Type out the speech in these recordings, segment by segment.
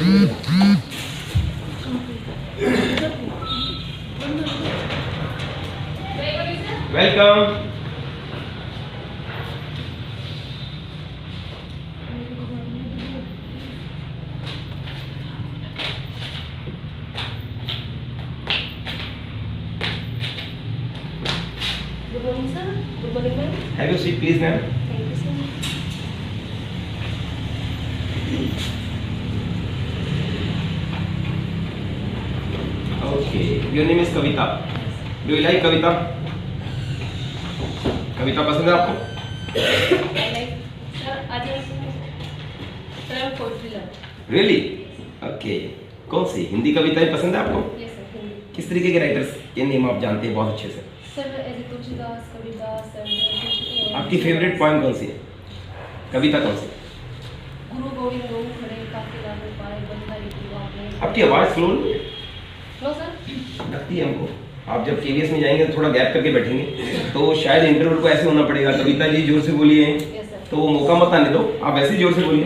Welcome. Good morning, sir. Good morning, ma'am. Have you seat please ma'am. Thank you, sir. Okay, your name is Kavita. Do you like kavita? कविता पसंद है आपको? I like, sir, आज sir, I'm poetry lover. Really? Okay, कौन सी हिंदी कविताएं पसंद है आपको? Yes, sir. हिंदी. किस तरीके के राइटर्स के नेम आप जानते हैं बहुत अच्छे से? Sir, ऐसे तुलसीदास, कबीरदास, and आपकी फेवरेट पोएम कौन सी है? कविता कौन सी? गुरु गोविंद दो खड़े काके लागू पाए बंधाई गुरु आपने. आपकी आवाज़ स्लो नहीं है? No, sir. लगती है हमको। आप जब केवीएस में जाएंगे तो थोड़ा गैप करके बैठेंगे तो शायद इंटरवल को ऐसे होना पड़ेगा। कविता जी जोर से बोलिए। Yes, sir. तो वो मौका मत आने दो, आप ऐसे ही जोर से बोलिए।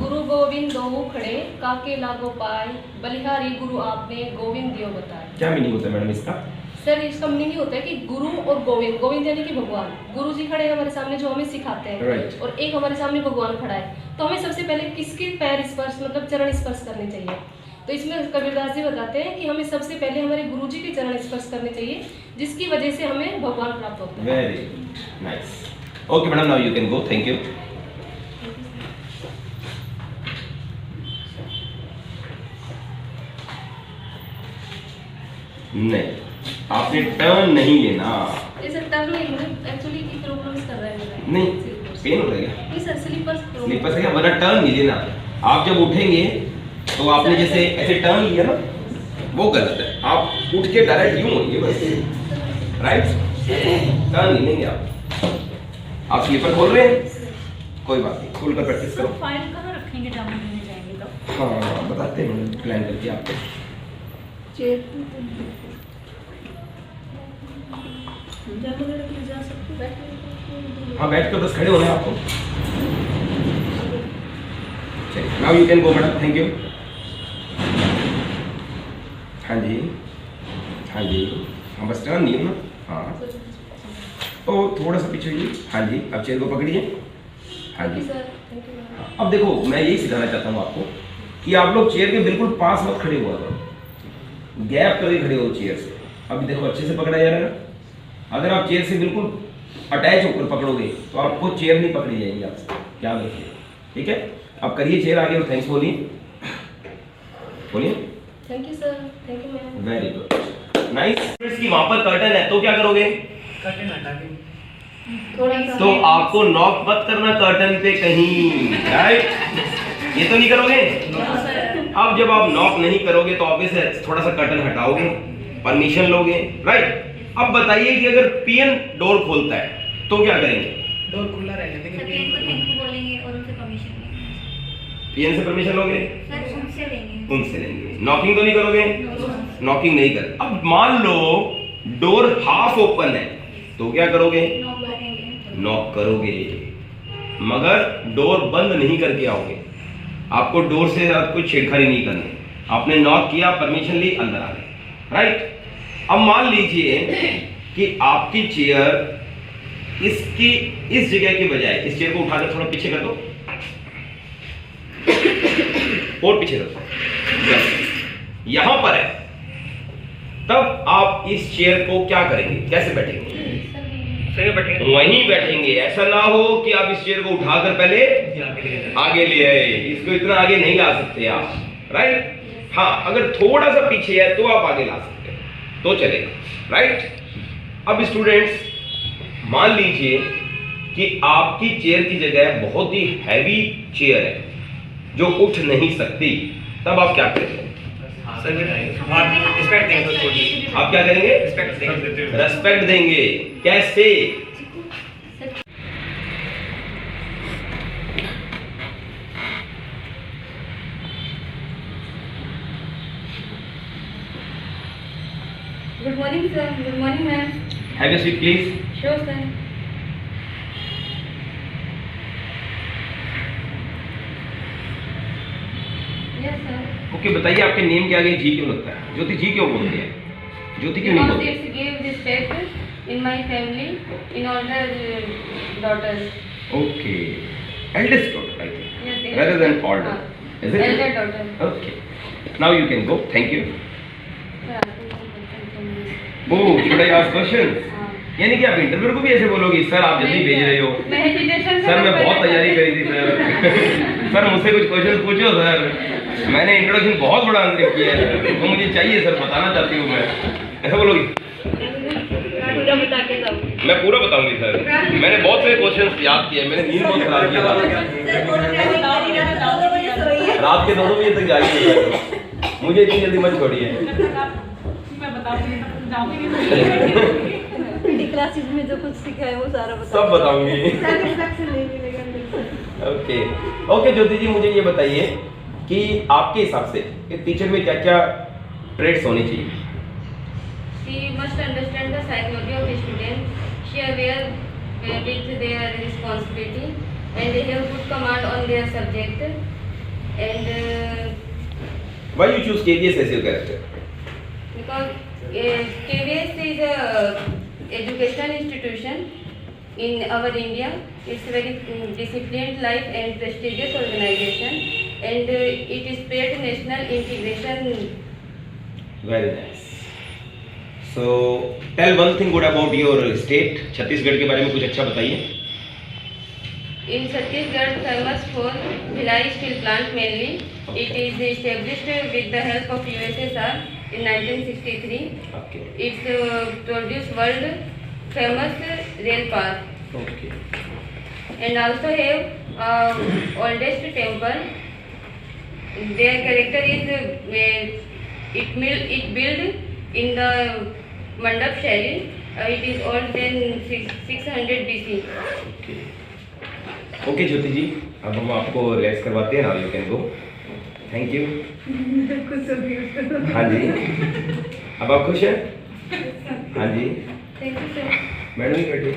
गुरु गोविंद दो खड़े काके लागो पाए बलिहारी गुरु आपने गोविंद दियो बताए. क्या मीनिंग होता है मैडम इसका? सर इसका मीनिंग ये होता है कि गुरु और गोविंद, गोविंद यानी कि भगवान, गुरु जी खड़े हैं हमारे सामने जो हमें सिखाते हैं. Right. और एक हमारे सामने भगवान खड़ा है, तो हमें सबसे पहले किसके पैर स्पर्श मतलब चरण स्पर्श करने चाहिए. तो इसमें कबीरदास जी बताते हैं कि हमें सबसे पहले हमारे गुरु जी के चरण स्पर्श करने चाहिए, जिसकी वजह से हमें भगवान प्राप्त होता है. Very nice. Okay madam, now you can go. Thank you. नहीं, आपने टर्न नहीं लेना। ये सर टर्न नहीं मतलब एक्चुअली की प्रॉब्लम्स कर रहा है मेरा. नहीं, पेन हो रहा है। नहीं सर स्लीपर्स स्लीपर से क्या, वरना टर्न नहीं लेना। आप जब उठेंगे तो आपने जैसे ऐसे टर्न लिया ना, वो गलत है। आप उठ के डायरेक्ट यूं होइए बस, राइट? टर्न नहीं लेंगे आप स्लीपर खोल रहे हैं, कोई बात नहीं, खोल कर प्रैक्टिस करो। फाइल कहाँ रखेंगे जब हम लेने जाएंगे तो? हाँ बताते हैं, प्लान करके आपको। चेयर जा सकते हैं. हाँ बैठ कर बस खड़े होना है आपको। चलिए, now you can go madam. Thank you. हाँ जी, हाँ जी, हाँ बस टर्न नहीं है ना। हाँ तो थोड़ा सा पीछे होइए। हाँ जी, अब चेयर को पकड़िए। हाँ जी। हाँ, अब देखो मैं यही सिखाना चाहता हूँ आपको कि आप लोग चेयर के बिल्कुल पास मत खड़े हुआ करो, गैप करके खड़े हो चेयर से। अभी देखो अच्छे से पकड़ा जा रहा है ना। अगर आप चेयर से बिल्कुल अटैच होकर पकड़ोगे तो आपको चेयर नहीं पकड़ी जाएगी आपसे, क्या देखिए। ठीक है, अब करिए चेयर आगे और थैंक्स बोलिए। बोलिए। Thank you sir, thank you ma'am. Very good, nice. की वहां पर कर्टन है तो क्या करोगे? कर्टन हटा के थोड़ा सा तो आपको नॉक मत करना कर्टन पे कहीं, राइट? ये तो नहीं करोगे। अब जब आप नॉक नहीं करोगे तो ऑब्वियस है थोड़ा सा कर्टन हटाओगे, परमिशन लोगे, राइट? अब बताइए कि अगर पीएन डोर खोलता है तो क्या करेंगे? डोर खुला रहेगा लेकिन पीएन को थैंक यू बोलेंगे और उनसे परमिशन लेंगे. पीएन से परमिशन लोगे? सर उनसे लेंगे. उनसे लेंगे। नॉकिंग तो नहीं करोगे? नॉकिंग नहीं कर। अब मान लो डोर हाफ ओपन है तो क्या करोगे? नॉक करेंगे. नॉक करोगे, मगर डोर बंद नहीं करके आओगे। आपको डोर से कोई छेड़खानी नहीं करनी। आपने नॉक किया, परमिशन ली, अंदर आ गए, राइट? अब मान लीजिए कि आपकी चेयर इसकी इस जगह के बजाय, इस चेयर को उठाकर थोड़ा पीछे कर दो और पीछे रखो, यहां पर है, तब आप इस चेयर को क्या करेंगे? कैसे बैठेंगे? सही बैठेंगे। वहीं बैठेंगे। ऐसा ना हो कि आप इस चेयर को उठाकर पहले आगे ले आए, इसको इतना आगे नहीं ला सकते आप, राइट? हाँ, अगर थोड़ा सा पीछे है तो आप आगे ला सकते हैं, तो चलेगा, राइट? अब स्टूडेंट्स मान लीजिए कि आपकी चेयर की जगह बहुत ही हैवी चेयर है जो उठ नहीं सकती, तब आप क्या करेंगे? रिस्पेक्ट देंगे उसको जी। आप क्या करेंगे? रिस्पेक्ट देंगे। रेस्पेक्ट देंगे। कैसे? Good morning sir. Good morning ma'am. Have a seat please. Sure sir. Yes sir. Okay बताइए आपके नेम के आगे जी क्यों लगता है? ज्योति जी क्यों बोलते हैं? ज्योति क्यों नहीं Because बोलते? it's give respect in my family in older daughters. Okay, eldest daughter I think, Yes, rather than older. Is it? Elder daughter. Okay. Now you can go. Thank you. Yeah. Oh, should I ask questions? यानी कि आप interview को भी ऐसे बोलोगी sir आप जल्दी भेज रहे हो? मैं hesitation सर मैं बहुत तैयारी करी थी सर। सर मुझसे कुछ क्वेश्चन पूछो सर, मैंने इंट्रोडक्शन बहुत बड़ा आंसर किया है तो मुझे चाहिए सर, बताना चाहती हूँ मैं, ऐसा बोलोगी? पूरा बता के जाऊँ। मैं पूरा बताऊंगी सर, मैंने बहुत सारे क्वेश्चंस याद किए, मैंने नींद बहुत खराब किया था, रात के 2 बजे तक जागी थी, मुझे इतनी जल्दी मत छोड़िए। मैं बताऊंगी क्लासेस में जो कुछ सीखा है वो सारा सब बताऊंगी। ओके ओके ज्योति जी, मुझे ये बताइए कि आपके हिसाब से एक टीचर में क्या क्या ट्रेड्स होने चाहिए? She must understand the psychology of a student. She aware with their responsibility and they have good command on their subject. And Why you choose KVS as your character? because KVS is a educational institution in our India. It's very disciplined life and prestigious organization, and it is spread national integration. Very nice. So tell one thing good about your state. Chhattisgarh के बारे में कुछ अच्छा बताइए। In Chhattisgarh, famous for Bhilai steel plant mainly. It is established with the help of USSR in 1963. Okay. It's produced world famous rail path. Okay. And also have oldest temple. Their character is it built in the Mandap Shaili. It is older than 600 BC. Okay. Okay ज्योति जी, अब हम आपको relax करवाते हैं। Now you can go. Thank you. हाँ जी, अब आप खुश हैं? हाँ जी। Thank you, sir. मैडम ही बैठे।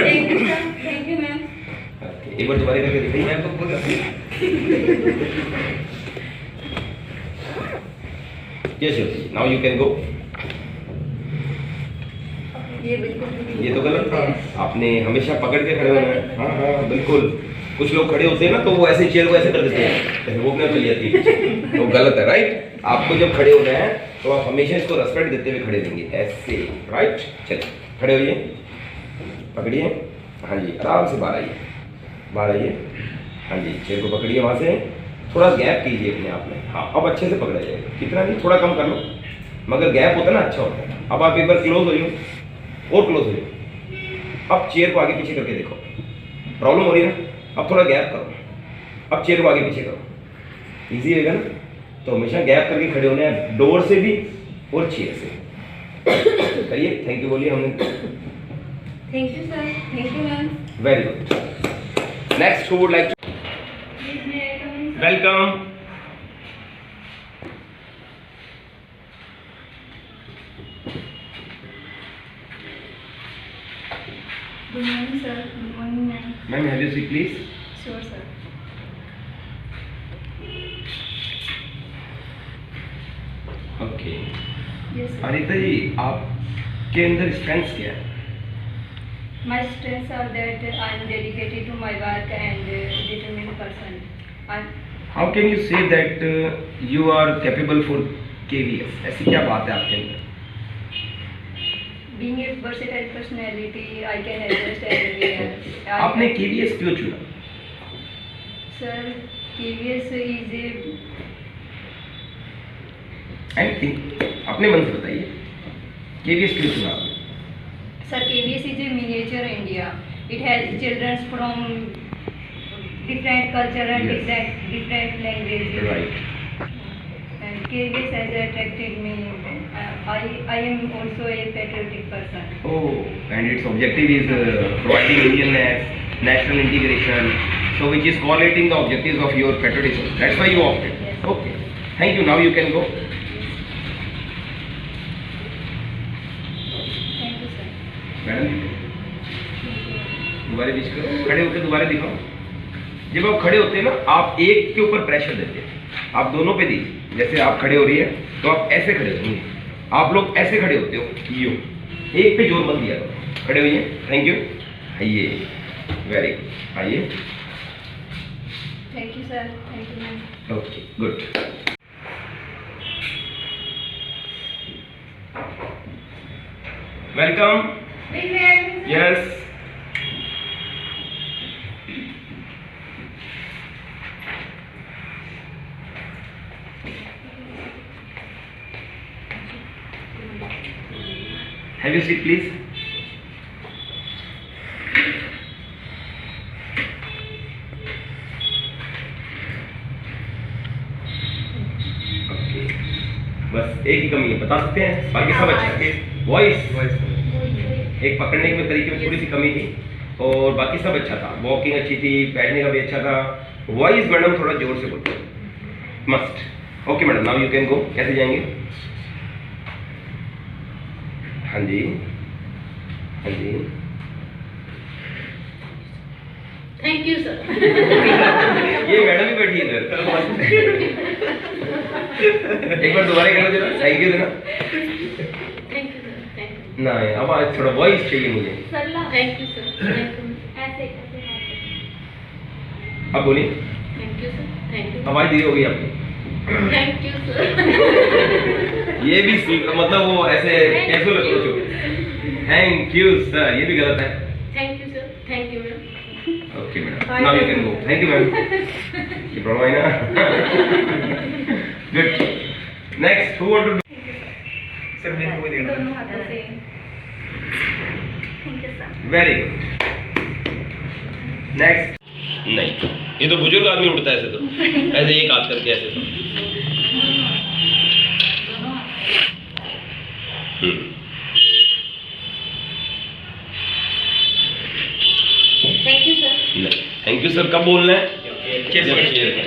Thank you, sir. Thank you, ma'am. Okay, एक बार दोबारा करके दिखाइए। मैं आपको बोल yes Jyoti, now you can गो। ये तो गलत था, आपने हमेशा पकड़ के खड़े होना है। हाँ हाँ बिल्कुल, कुछ लोग खड़े होते हैं ना तो वो ऐसे चेयर को ऐसे कर देते हैं, वो अपने चली जाती है, तो गलत है। राइट, आपको जब खड़े होना है तो आप हमेशा इसको रेस्पेक्ट देते हुए खड़े रहेंगे ऐसे। राइट, चलिए खड़े होइए, पकड़िए। हाँ जी, आराम से बाहर आइए, बाहर आइए। हाँ जी, चेयर को पकड़िए, वहाँ से थोड़ा गैप कीजिए अपने आप में। हाँ, अब अच्छे से पकड़ा जाएगा, कितना नहीं, थोड़ा कम कर लो, मगर गैप होता है ना अच्छा होता है। अब आप एक बार क्लोज हो जाओ और क्लोज हो जाओ। अब चेयर को आगे पीछे करके देखो, प्रॉब्लम हो रही है ना, अब थोड़ा गैप करो, अब चेयर को आगे पीछे करो, इजी होगा ना। तो हमेशा गैप करके खड़े होने हैं, डोर से भी और चेयर से। करिए, थैंक यू बोलिए हमने। Thank you, sir. Thank you, ma'am. Very good. Next who would like to welcome. Good morning, sir. Good morning, ma'am. Ma'am have you seat please. Sure, sir. Okay, Yes, sir. Anita ji आपके अंदर strengths क्या है? My strengths are that I am dedicated to my work and determined person. How can you say that you are capable for KVS? ऐसी क्या बात है आपके अंदर? Being a versatile personality, I can adjust everywhere. आपने KVS क्यों चुना? Sir, KVS is a I think अपने मन से बताइए, KVS क्यों चुना आपने? Sir, KVS is a miniature India. It has children from different culture and Yes. different languages. Right. And KVS has attracted me. I am also a patriotic person. Oh, and its objective is providing Indianness, national integration, so which is correlating the objectives of your patriotism. That's why you opted. Yes. Okay. Thank you. Now you can go. Thank you, sir. Madam दोबारा wish करो, खड़े होकर दोबारा दिखाओ। जब आप खड़े होते हैं ना, आप एक के ऊपर प्रेशर देते हैं, आप दोनों पे दीजिए। जैसे आप खड़े हो रही है तो आप ऐसे खड़े होंगे, आप लोग ऐसे खड़े होते हो, यूँ एक पे जोर मत दिया करो। खड़े हुई हैं, थैंक यू। आइए, वेरी गुड, आइए। Thank you sir, thank you ma'am. Okay, good. Welcome. Yes. Have you seat, please? Okay. बस एक ही कमी है, बता सकते हैं, बाकी सब अच्छा है। वॉइस एक पकड़ने के तरीके में थोड़ी सी कमी थी और बाकी सब अच्छा था। वॉकिंग अच्छी थी, बैठने का भी अच्छा था। वॉइस मैडम थोड़ा जोर से बोलते हैं, must. Okay madam, now you can go. कैसे जाएंगे? हाँ जी, हाँ जी। Thank you sir. ये मैडम भी बैठी है इधर। एक बार दोबारा कर लो जरा, थैंक यू देना। Thank you sir, thank you. ना अब आज थोड़ा वॉइस चाहिए मुझे। Thank you sir, thank you. ऐसे ऐसे अब बोलिए। Thank you sir, thank you. आवाज दी होगी आपने। Thank you sir. ये भी मतलब वो ऐसे कैजुअल अप्रोच हो। थैंक यू सर, ये भी गलत है। Thank you sir, thank you ma'am. Okay madam, now you can go. Thank you ma'am. ये प्रॉब्लम है ना? Good. Next, who want to do? Sir मेरे को देना दोनों हाथों से। Thank you sir. Very good. Next. नहीं, ये तो बुजुर्ग आदमी उठता है ऐसे, तो ऐसे एक हाथ करके ऐसे तो। Thank you sir. नहीं, थैंक यू सर कब बोलना है? जब चेयर पे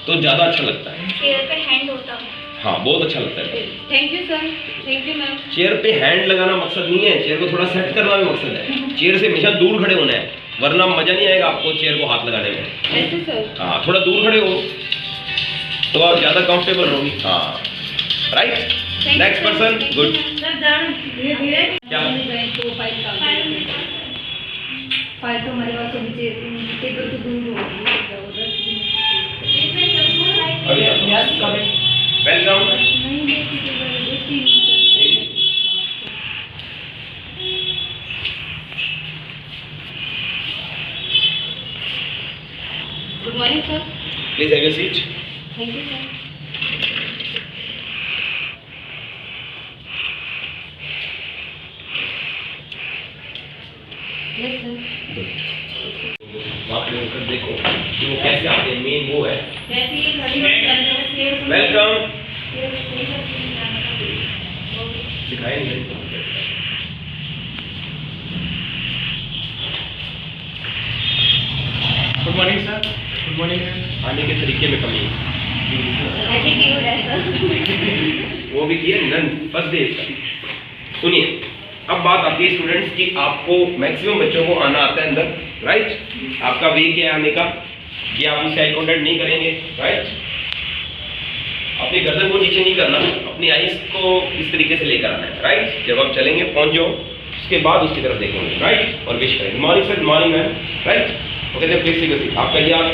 तो ज्यादा अच्छा लगता है। चेयर पे हैंड होता है। हाँ, बहुत अच्छा लगता है। Thank you sir, thank you ma'am. Chair पे हैंड लगाना मकसद नहीं है, चेयर को थोड़ा सेट करना भी मकसद है। चेयर से हमेशा दूर खड़े होना है, वरना मजा नहीं आएगा आपको चेयर को हाथ लगाने में। Thank you sir. हाँ, थोड़ा दूर खड़े हो तो आप ज्यादा कंफर्टेबल रहोगी। हाँ, right. Next person, good. Sir जान धीरे धीरे क्या? तो फाइल का फाइल तो हमारे पास नीचे टेबल तो दूर होगी अभी वेलकम। नहीं देखी टेबल देखी नहीं। Good morning sir. Please have your seat. Thank you sir. Yes sir. वहाँ खड़े होकर देखो कि वो कैसे आते हैं, मेन वो है। जैसे ये घड़ी में वेलकम। सिखाया नहीं। Good morning sir. Good morning ma'am. आने के तरीके में कमी है। एटीट्यूड है सर। वो भी किया नन फर्स्ट डे इसका। सुनिए, अब बात आती है स्टूडेंट्स की, आपको मैक्सिमम बच्चों को आना आता है अंदर, राइट? आपका वे क्या है आने का कि आप उससे आई कॉन्टेक्ट नहीं करेंगे, राइट? अपनी गर्दन को नीचे नहीं करना, अपनी आईज को इस तरीके से लेकर आना है, राइट? जब आप चलेंगे पहुंच जाओ, उसके बाद उसकी तरफ देखेंगे, राइट? और विश करेंगे morning sir, morning ma'am, right? Okay, जब प्लीज सी आपका याद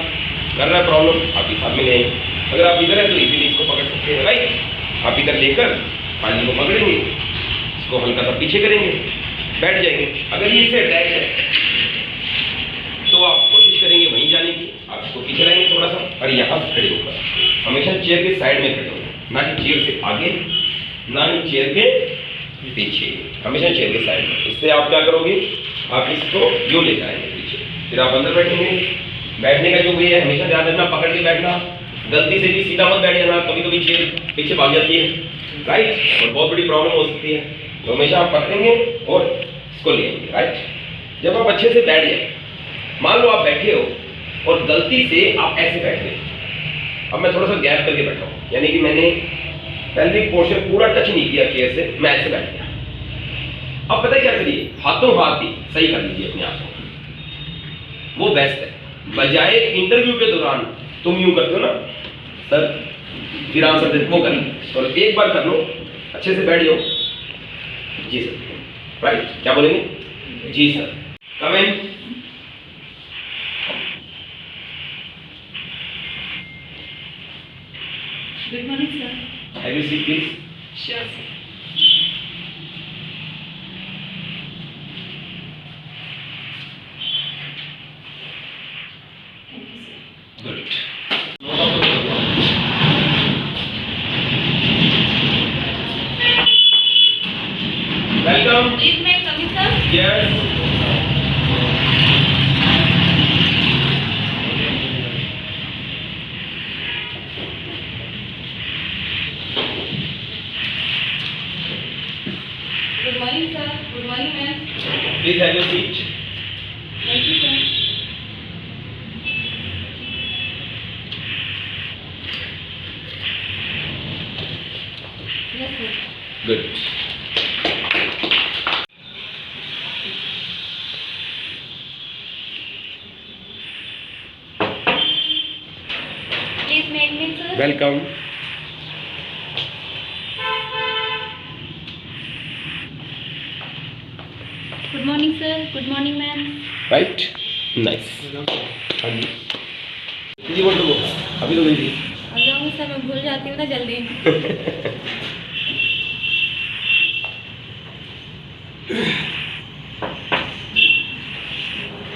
कर रहा है प्रॉब्लम, आप इस हाथ में ले आएंगे। अगर आप इधर है तो इजीली इसको पकड़ सकते हैं, राइट? आप इधर लेकर फाइल को पकड़ेंगे, इसको हल्का सा पीछे करेंगे, बैठ जाएंगे। अगर ये इससे अटैच है तो आप कोशिश करेंगे वहीं जाने की, आप इसको पीछे रहेंगे थोड़ा सा और यहाँ खड़े होकर हमेशा चेयर के साइड में खड़े होंगे, ना कि चेयर से आगे, ना ही चेयर के पीछे, हमेशा चेयर के साइड में। इससे आप क्या करोगे, आप इसको यूँ ले जाएंगे पीछे, फिर आप अंदर बैठेंगे। बैठने का जो वे है हमेशा ध्यान रखना, पकड़ के बैठना, गलती से भी सीधा मत बैठ जाना, कभी कभी चेयर पीछे भाग जाती है, राइट? और बहुत बड़ी प्रॉब्लम हो सकती है। तो हमेशा आप पकड़ेंगे और इसको ले आएंगे, राइट? जब आप अच्छे से बैठ जाए, मान लो आप बैठे हो और गलती से आप ऐसे बैठ गए, अब मैं थोड़ा सा गैप करके बैठा हूँ, यानी कि मैंने पेल्विक पोर्शन पूरा टच नहीं किया चेयर से, मैं ऐसे बैठ गया। अब पता है क्या करिए, हाथों हाथ ही सही कर लीजिए अपने आप को, वो बेस्ट है। बजाय इंटरव्यू के दौरान तुम यूं करते हो ना सर, फिर आंसर दे वो कर, और एक बार कर लो, अच्छे से बैठ जाओ। जी सर, राइट, क्या बोलेंगे? जी sir, come in. Good morning sir. Have you seat please. Sure sir. Good. Welcome. Please मैं come in sir. Yes. Good morning sir. Good morning ma'am. Please have your seat. Thank you sir. Yes sir. Good. Please make me sir. Welcome. Good morning sir. Good morning ma'am. Right, nice. हाँ जी, जी बोल दो, अभी तो गई थी। आ जाऊंगी sir, मैं भूल जाती हूँ ना जल्दी।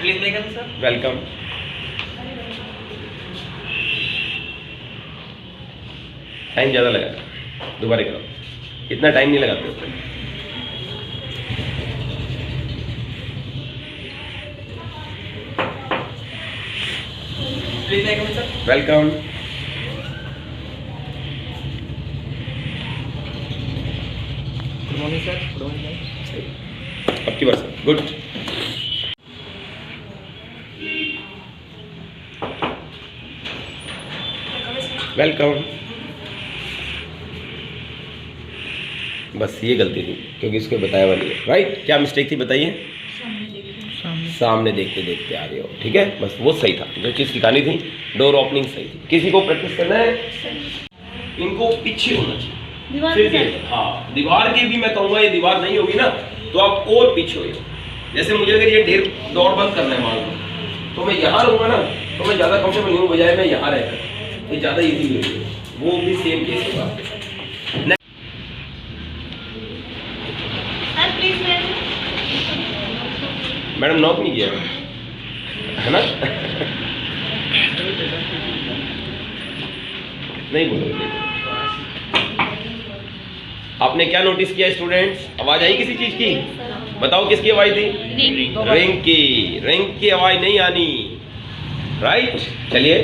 Please make up sir. Welcome. Time ज़्यादा लगा, दोबारा करो, इतना टाइम नहीं लगाते उसमें। Please make up sir. Welcome. Good morning sir. Good morning. अब की बार सर, गुड। वेलकम। बस ये गलती थी क्योंकि इसको बताया हुआ नहीं है, राइट। क्या मिस्टेक थी बताइए? सामने देखते देखते आ रहे हो, ठीक है, बस वो सही था, जो चीज़ सिखानी थी, डोर ओपनिंग सही थी। किसी को प्रैक्टिस करना है, इनको पीछे होना चाहिए, दीवार फिर के ये, हाँ दीवार की भी मैं कहूँगा, ये दीवार नहीं होगी ना तो आप और पीछे हो। जैसे मुझे अगर ये डोर बंद करना है मान लो, तो मैं यहाँ रहूँगा ना तो मैं ज़्यादा कंफर्टेबल नहीं हूँ, बजाय मैं यहाँ रहकर ये ज़्यादा ईजी होगी। वो भी सेम केस होगा आपके साथ। सर प्लीज मैडम नॉक नहीं किया है ना? नहीं बोलोगे। आपने क्या नोटिस किया स्टूडेंट्स? आवाज आई किसी चीज की? बताओ किसकी आवाज थी? रिंग की। रिंग की आवाज नहीं आनी, राइट। चलिए,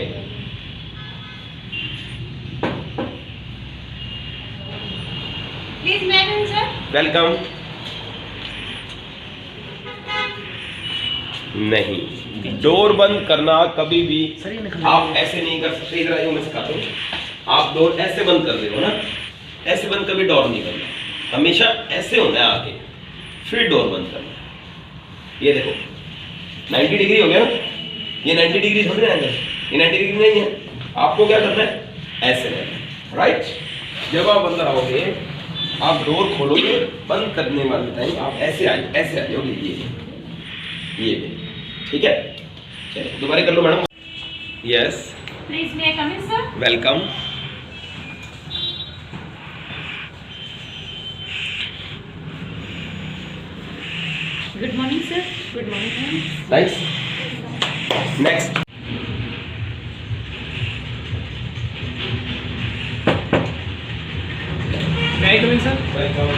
प्लीज मैडम सर। वेलकम। नहीं, डोर बंद करना कभी भी आप ऐसे नहीं कर सकते। इधर आइए, मैं सिखाता हूँ। आप डोर ऐसे बंद कर रहे हो ना, ऐसे बंद कभी डोर नहीं करना, हमेशा ऐसे होना है आगे, फिर डोर बंद करना है। ये देखो 90 डिग्री हो गया ना, ये 90 डिग्री समझ रहे हैं, ये 90 डिग्री नहीं है। आपको क्या करना है? ऐसे रहना है, राइट। जब आप अंदर आओगे, आप डोर खोलोगे, बंद करने वाले टाइम आप ऐसे आ जाओगे, ये ठीक है। चलिए दोबारा कर लो madam. Yes, please may I come in sir. Welcome. Good morning sir. Good morning ma'am. Nice. Next. May I come in, sir? Welcome.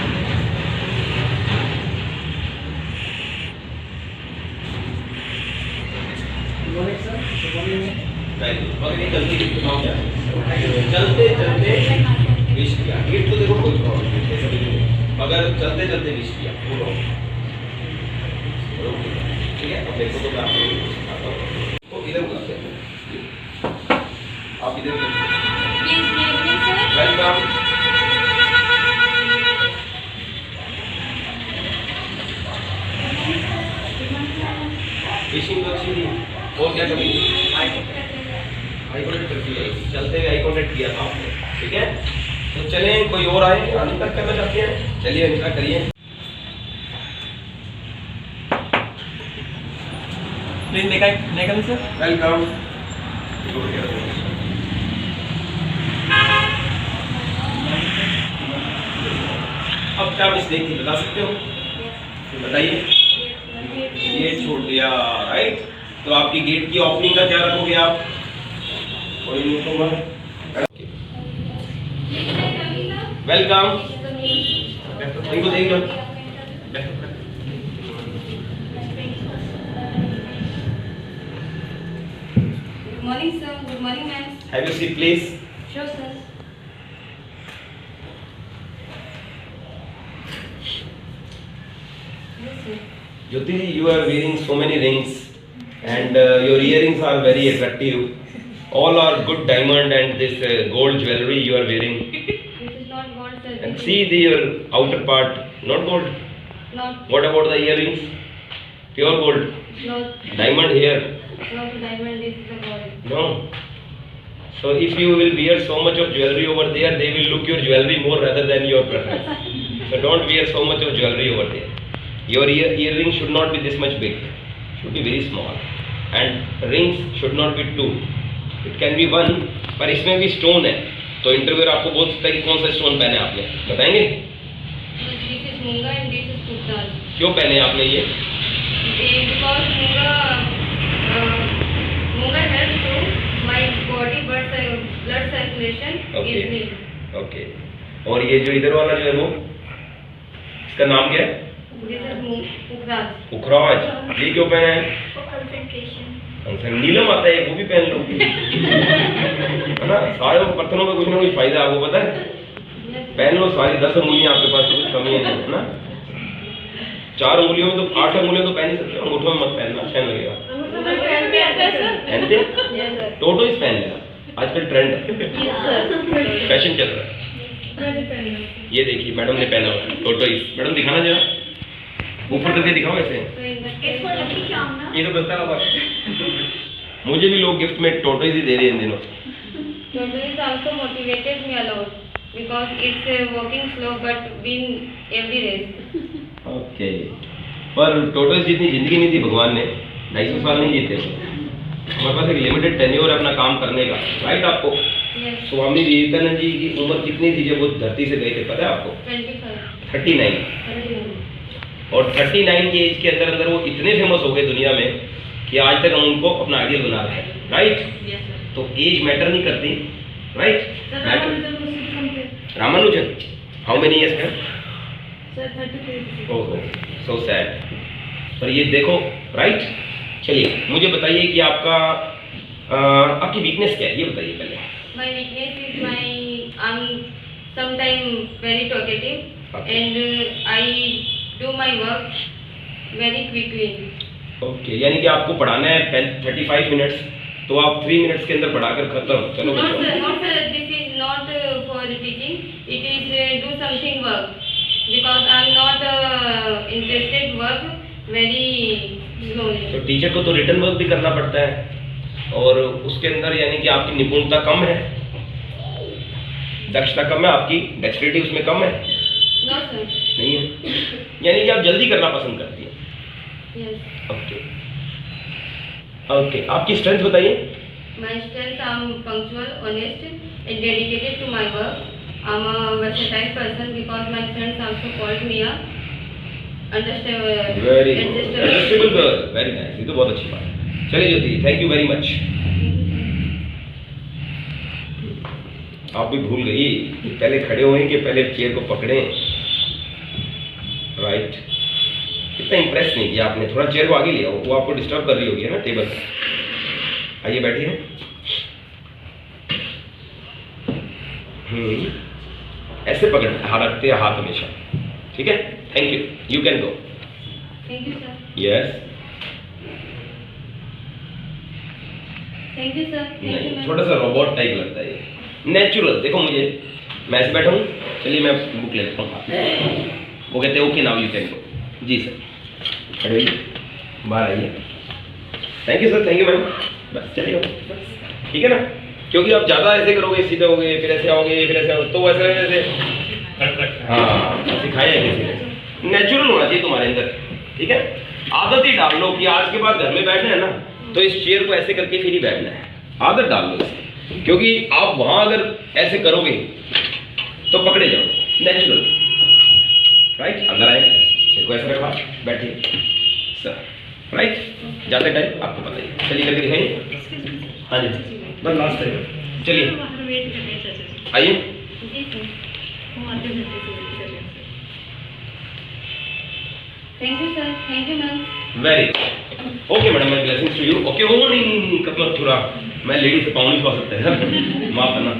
Good morning, sir. Good morning. चलते चलते विश किया, गेट तो देखो कोई प्रॉब्लम नहीं, ऐसा नहीं है। अगर चलते चलते विश किया वो रॉन्ग, ठीक है। अब देखो तो मैं आपको सिखाता हूँ, तो इधर बुलाते हैं, आप इधर please may I come in sir. Welcome. Wishing अच्छी थी। और क्या कमी थी? आई कॉन्टेक्ट करती है, चलते हुए आई कॉन्टेक्ट किया था आपने, ठीक है। तो चलें, कोई और आए आगे तक करना चाहते हैं? चलिए इनका करिए। Please may come in, sir? Welcome. अब क्या मिस्टेक थी बता सकते हो? बताइए। गेट छोड़ दिया, राइट। तो आपकी गेट की ओपनिंग का क्या रखोगे आप? कोई नहीं होगा। वेलकम। इनको देख लो। Good morning, sir. Good morning, ma'am. Have a seat, please. Sure, sir. Yes, sir. Jyoti, you are wearing so many rings, and your earrings are very attractive. All are good diamond and this gold jewelry you are wearing. This is not gold, sir. And This see the your outer part, not gold. is not What about the earrings? Pure gold. Diamond here. not diamond. This is the gold. No. So if you will wear so much of jewelry over there, they will look your jewelry more rather than your preference. So don't wear so much of jewelry over there. Your earring should not be this much big. Should be very small. And rings should not be two. It can be one. पर इसमें भी stone है. तो interviewer आपको बोल सकता है कि कौन सा स्टोन पहने आपने, बताएंगे? This is Munga and this is Kurtal. क्यों पहने आपने ये? Because Munga helps to my body blood circulation Okay. easily. Okay. और ये जो इधर वाला जो है वो, इसका नाम क्या है? This is Ukraz. उखराज। ये क्यों पहने हैं? For concentration. नीलम आता है, वो भी पहन लो। है ना, सारे बर्तनों का कुछ ना कुछ फायदा है, आपको पता है? पहन लो सारी 10 उंगलियां आपके पास, तो कुछ कमी है ना? 4 उंगलियों में तो 8 उंगलियां तो पहन ही सकते हो, अंगूठों में मत पहनना, अच्छा नहीं लगेगा। पहनते? Yes, sir. टोटो इस पहन लेना, आजकल ट्रेंड है, फैशन चल रहा है। ये देखिए मैडम ने पहना हुआ है टोटो इस। मैडम दिखाना जरा, ऊपर करके दिखाओ ऐसे। So in the case for lucky charm, na? ये तो बता रहा था। मुझे भी लोग गिफ्ट में टोटो ही दे रहे हैं इन दिनों। So this also motivated me a lot because it's walking slow but win every race. Okay. पर टोटो जितनी जिंदगी नहीं दी भगवान ने, 250 साल नहीं जीते। हमारे पास एक लिमिटेड टेन्योर है अपना काम करने का, राइट? आपको Yes. स्वामी विवेकानंद जी की उम्र कितनी थी जब वो धरती से गए थे, पता है आपको? 25. 39। 39. और 39 की एज के अंदर अंदर वो इतने फेमस हो गए दुनिया में कि आज तक हम उनको अपना आइडियल बना रहे हैं, राइट? Yes, sir. तो एज मैटर नहीं करती, right? Ramanujan how many years है? Sir, 33. ओहो, सो सैड। पर ये देखो, राइट? चलिए मुझे बताइए कि आपकी वीकनेस क्या है, ये बताइए पहले। My weakness is I'm sometimes very talkative. Okay. And I do my work very quickly. Okay, यानी कि आपको पढ़ाना है 35 मिनट्स, तो आप 3 मिनट्स के अंदर पढ़ाकर खत्म। चलो Not बच्चों। sir, not sir. This is not for teaching. It is do something work because I'm not interested work very slowly. तो टीचर को तो रिटर्न वर्क भी करना पड़ता है, और उसके अंदर यानी कि आपकी निपुणता कम है, दक्षता कम है, आपकी डेक्सटेरिटी उसमें कम है, No sir. नहीं है? यानी कि आप जल्दी करना पसंद करती हैं। Yes. ओके ओके, आपकी स्ट्रेंथ बताइए। My strength, I'm punctual, honest, and dedicated to my work. I'm a versatile person because my friends also called me a understandable. Very good, adjustable girl, very nice, ये तो बहुत अच्छी बात है। चलिए ज्योति, thank you very much. आप भी भूल गई कि पहले खड़े होएं कि पहले चेयर को पकड़ें, राइट? इतना इंप्रेस नहीं किया आपने, थोड़ा चेयर को आगे लिया, वो आपको डिस्टर्ब कर रही होगी है ना टेबल पर। आइए बैठिए। ऐसे पकड़ रखते हैं हाथ हमेशा, ठीक है? Thank you, you can go. Thank you sir. Yes. Thank you sir. Thank you नहीं, ma'am. थोड़ा सा रोबोट टाइप लगता है ये, नेचुरल। देखो मुझे, मैं ऐसे बैठा हूँ, चलिए मैं बुक ले लेता हूँ। वो कहते हैं okay now you can go. जी सर, खड़े होइए, बाहर आइए। Thank you sir, thank you ma'am. बस चलिए ठीक है ना, क्योंकि आप ज़्यादा ऐसे करोगे, सीधे होगे, फिर ऐसे आओगे, फिर ऐसे आओगे, तो वैसे जैसे हाँ सिखाया है किसी ने, नेचुरल होना चाहिए तुम्हारे अंदर। ठीक है, आदत ही डाल लो कि आज के बाद घर में बैठना है ना तो इस चेयर को ऐसे करके फिर ही बैठना है, आदत डाल लो इसकी, क्योंकि आप वहाँ अगर ऐसे करोगे तो पकड़े जाओ, नेचुरल। राइट, अंदर आए, चेयर को ऐसे रखा, बैठिए सर। राइट, जाते टाइम आपको बताइए, चलिए करके दिखाइए। हाँ जी, बस लास्ट टाइम, चलिए आइए। Thank you sir, thank you ma'am. Very okay madam, my blessings to you. Okay, वो नहीं कब थोड़ा मैं लेडी से पाँव नहीं छुआ सकता है माफ करना।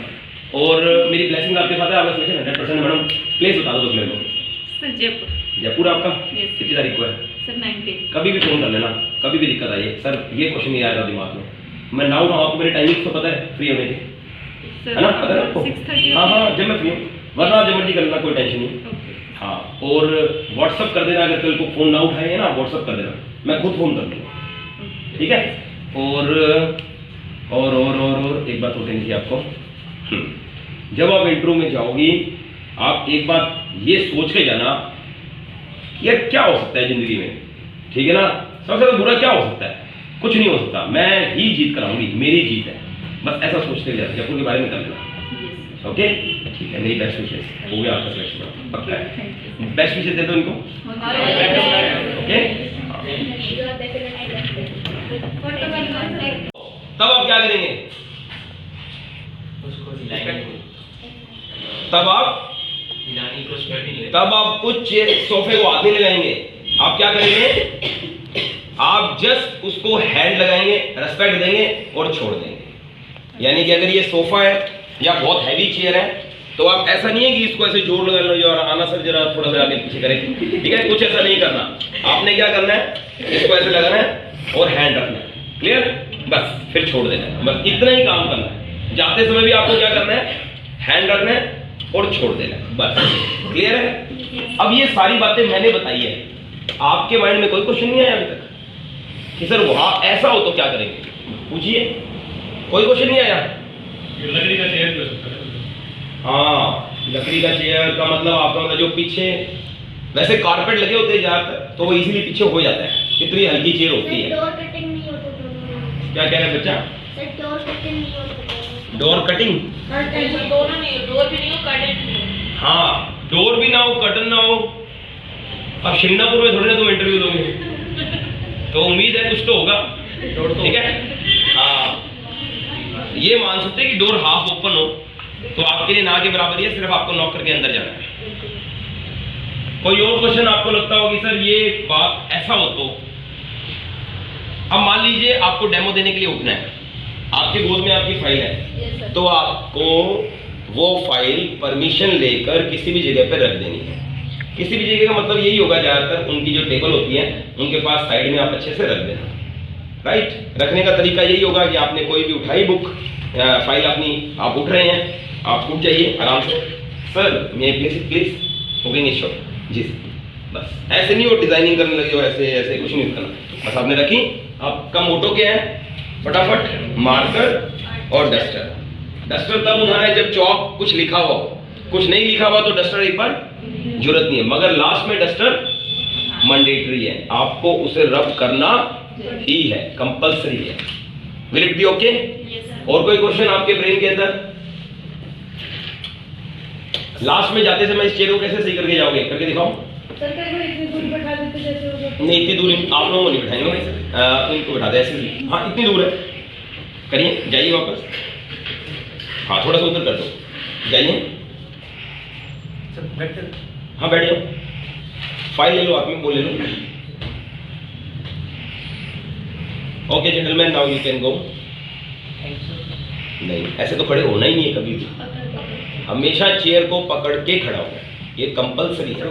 और मेरी ब्लेसिंग आपके साथ है, आपका सिलेक्शन 100% है मैडम। प्लेस बता दो बस मेरे को। सर जयपुर। जयपुर आपका? Yes. कितनी तारीख को है? सर 19। कभी भी फोन कर लेना, कभी भी दिक्कत आई है। सर ये क्वेश्चन नहीं आएगा दिमाग में, मैं नाउ हूँ, आपको मेरी टाइमिंग तो पता है फ्री होने की, है ना? पता है आपको? 6:30। हाँ, जब मैं फ्री हूँ, वरना आप जब मर्जी कर लेना, कोई टेंशन नहीं। हाँ, और व्हाट्सअप कर देना, अगर कल को फोन ना उठाए ना, व्हाट्सअप कर देना, मैं खुद फोन कर दूँगा। ठीक है? और एक बात होती थी आपको, जब आप इंटरव्यू में जाओगी, आप एक बात ये सोच के जाना कि यार क्या हो सकता है जिंदगी में। ठीक है ना, सबसे ज्यादा बुरा क्या हो सकता है? कुछ नहीं हो सकता, मैं ही जीत कराऊंगी, मेरी जीत है, बस ऐसा सोचते जाए, जयपुर के बारे में कर लेना। ओके, ठीक है, मेरी बेस्ट विशेष हो गया आपका सिलेक्शन, पक्का है। बेस्ट विशेष दे दो इनको। ओके, तब आप क्या करेंगे? तब आप कुछ सोफे को हाथ नहीं लगाएंगे, आप क्या करेंगे? आप जस्ट उसको हैंड लगाएंगे, रेस्पेक्ट देंगे और छोड़ देंगे। यानी कि अगर ये सोफा है या बहुत हैवी चेयर है तो आप ऐसा नहीं है कि इसको ऐसे जोड़ लगा लो और आना सर जरा थोड़ा सा आगे पीछे करें। ठीक है, कुछ ऐसा नहीं करना। आपने क्या करना है, इसको ऐसे लगाना है और हैंड रखना है, क्लियर? बस फिर छोड़ देना है, बस इतना ही काम करना है। जाते समय भी आपको क्या करना है, हैंड रखना है और छोड़ देना है, बस। क्लियर है? अब ये सारी बातें मैंने बताई है, आपके माइंड में कोई क्वेश्चन नहीं आया अभी तक कि सर वहां ऐसा हो तो क्या करेंगे? पूछिए, कोई क्वेश्चन नहीं आया? लकड़ी का चेयर हो सकता है। हाँ, लकड़ी का चेयर का मतलब आपका मतलब जो पीछे वैसे कारपेट लगे होते हैं ज्यादातर, तो वो इजीली पीछे हो जाता है, इतनी हल्की चेयर होती है। डोर कटिंग नहीं होता। क्या कह रहे हैं बच्चा? सर डोर कटिंग नहीं होता। Door cutting? दोनों नहीं, डोर भी नहीं हो, कर्टन भी नहीं। हाँ, डोर भी ना हो, कर्टन ना हो। अब शिंगनापुर में थोड़ी ना तुम इंटरव्यू दोगे, तो उम्मीद है कुछ तो होगा। ठीक है, हाँ, ये मान सकते हैं कि डोर हाफ ओपन हो तो आपके लिए ना के बराबर ही है, सिर्फ आपको नॉक करके अंदर जाना है। कोई और क्वेश्चन आपको लगता होगा कि सर ये बात ऐसा हो तो? अब मान लीजिए आपको डेमो देने के लिए उठना है, आपके गोद में आपकी फाइल है, तो आपको वो फाइल परमिशन लेकर किसी भी जगह पर रख देनी है। किसी भी जगह का मतलब यही होगा, ज्यादातर उनकी जो टेबल होती है उनके पास साइड में आप अच्छे से रख देना। राइट, रखने का तरीका यही होगा कि आपने कोई भी उठाई बुक फाइल अपनी, आप उठ रहे हैं, आप उठ जाइए आराम से, सर मैं प्लीज हो गई श्योर जी सर, बस ऐसे नहीं हो डिजाइनिंग करने लगे हो, ऐसे ऐसे कुछ नहीं करना, बस आपने रखी। आपका मोटो क्या है? फटाफट मार्कर और डस्टर। डस्टर तब उठाना है जब चौक कुछ लिखा हुआ हो, कुछ नहीं लिखा हुआ तो डस्टर एक बार जरूरत नहीं है, मगर लास्ट में डस्टर मैंडेटरी है, आपको उसे रब करना ही है, कंपल्सरी है। Will it be okay? और कोई क्वेश्चन आपके ब्रेन के अंदर? लास्ट में जाते समय इस चेयर को कैसे सही करके जाओगे, करके दिखाओ। सर क्या इतनी दूर बैठा देते जैसे हो जाता? नहीं, इतनी दूर आप लोगों को नहीं बैठाएंगे, इनको बैठा दे ऐसे। हाँ, इतनी दूर है, करिए, जाइए वापस। हाँ, थोड़ा सा उधर कर दो, जाइए। हाँ, बैठ जाओ, फाइल ले लो हाथ में, बोल ले लो। Okay gentleman, now you can go. नहीं, ऐसे तो खड़े होना ही नहीं है कभी भी, हमेशा चेयर को पकड़ के खड़ा हो, ये कंपल्सरी है।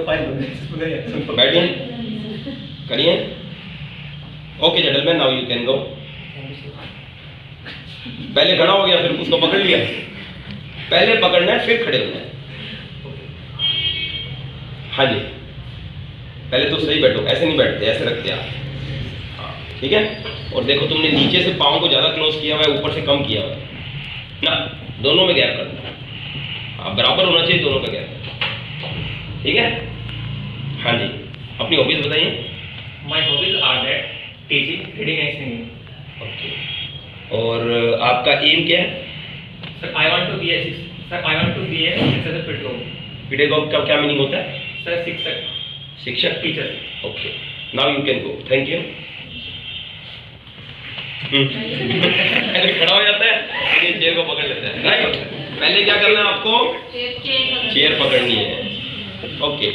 बैठिए, करिए। Okay gentleman, now you can गो। पहले खड़ा हो गया, फिर उसको पकड़ लिया, पहले पकड़ना है फिर खड़े होना है। हाँ जी, पहले तो सही बैठो, ऐसे नहीं बैठते, ऐसे रखते आप। हाँ, ठीक है। और देखो तुमने नीचे से पाँव को ज़्यादा क्लोज किया हुआ है, ऊपर से कम किया हुआ है ना, दोनों में गैप करना है। हाँ, बराबर होना चाहिए दोनों का गैप, ठीक है। हाँ जी, अपनी हॉबीज बताइए। My hobbies are that teaching, reading and singing. Okay, और आपका एम क्या है? Sir, I want to be a successful pedagogue. Pedagogue का क्या मीनिंग होता है? Sir, शिक्षक, शिक्षक, teacher. Okay, now you can go, thank you. पहले खड़ा हो जाता है, फिर ये चेयर को पकड़ लेता है, राइट। पहले क्या करना है आपको? चेयर पकड़नी है, ओके।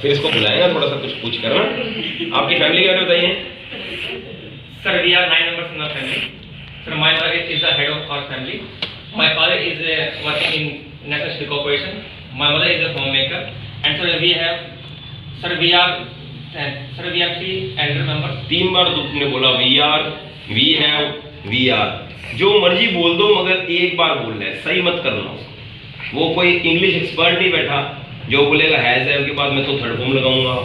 फिर इसको बुलाएगा, थोड़ा सा कुछ पूछ करना। आपकी फैमिली के बारे में बताइए। Sir, we are 9 members in our family. Sir, my mother is the head of our family. My father is working in National Steel Corporation. My mother is a homemaker. And sir, we are 3 elder members. 3 बार तुमने बोला we are, we have, we are. जो मर्जी बोल दो मगर एक बार बोलना है, सही मत करना उसको। वो कोई इंग्लिश एक्सपर्ट नहीं बैठा जो बोलेगा हैज हैव के बाद मैं तो थर्ड फॉर्म लगाऊंगा,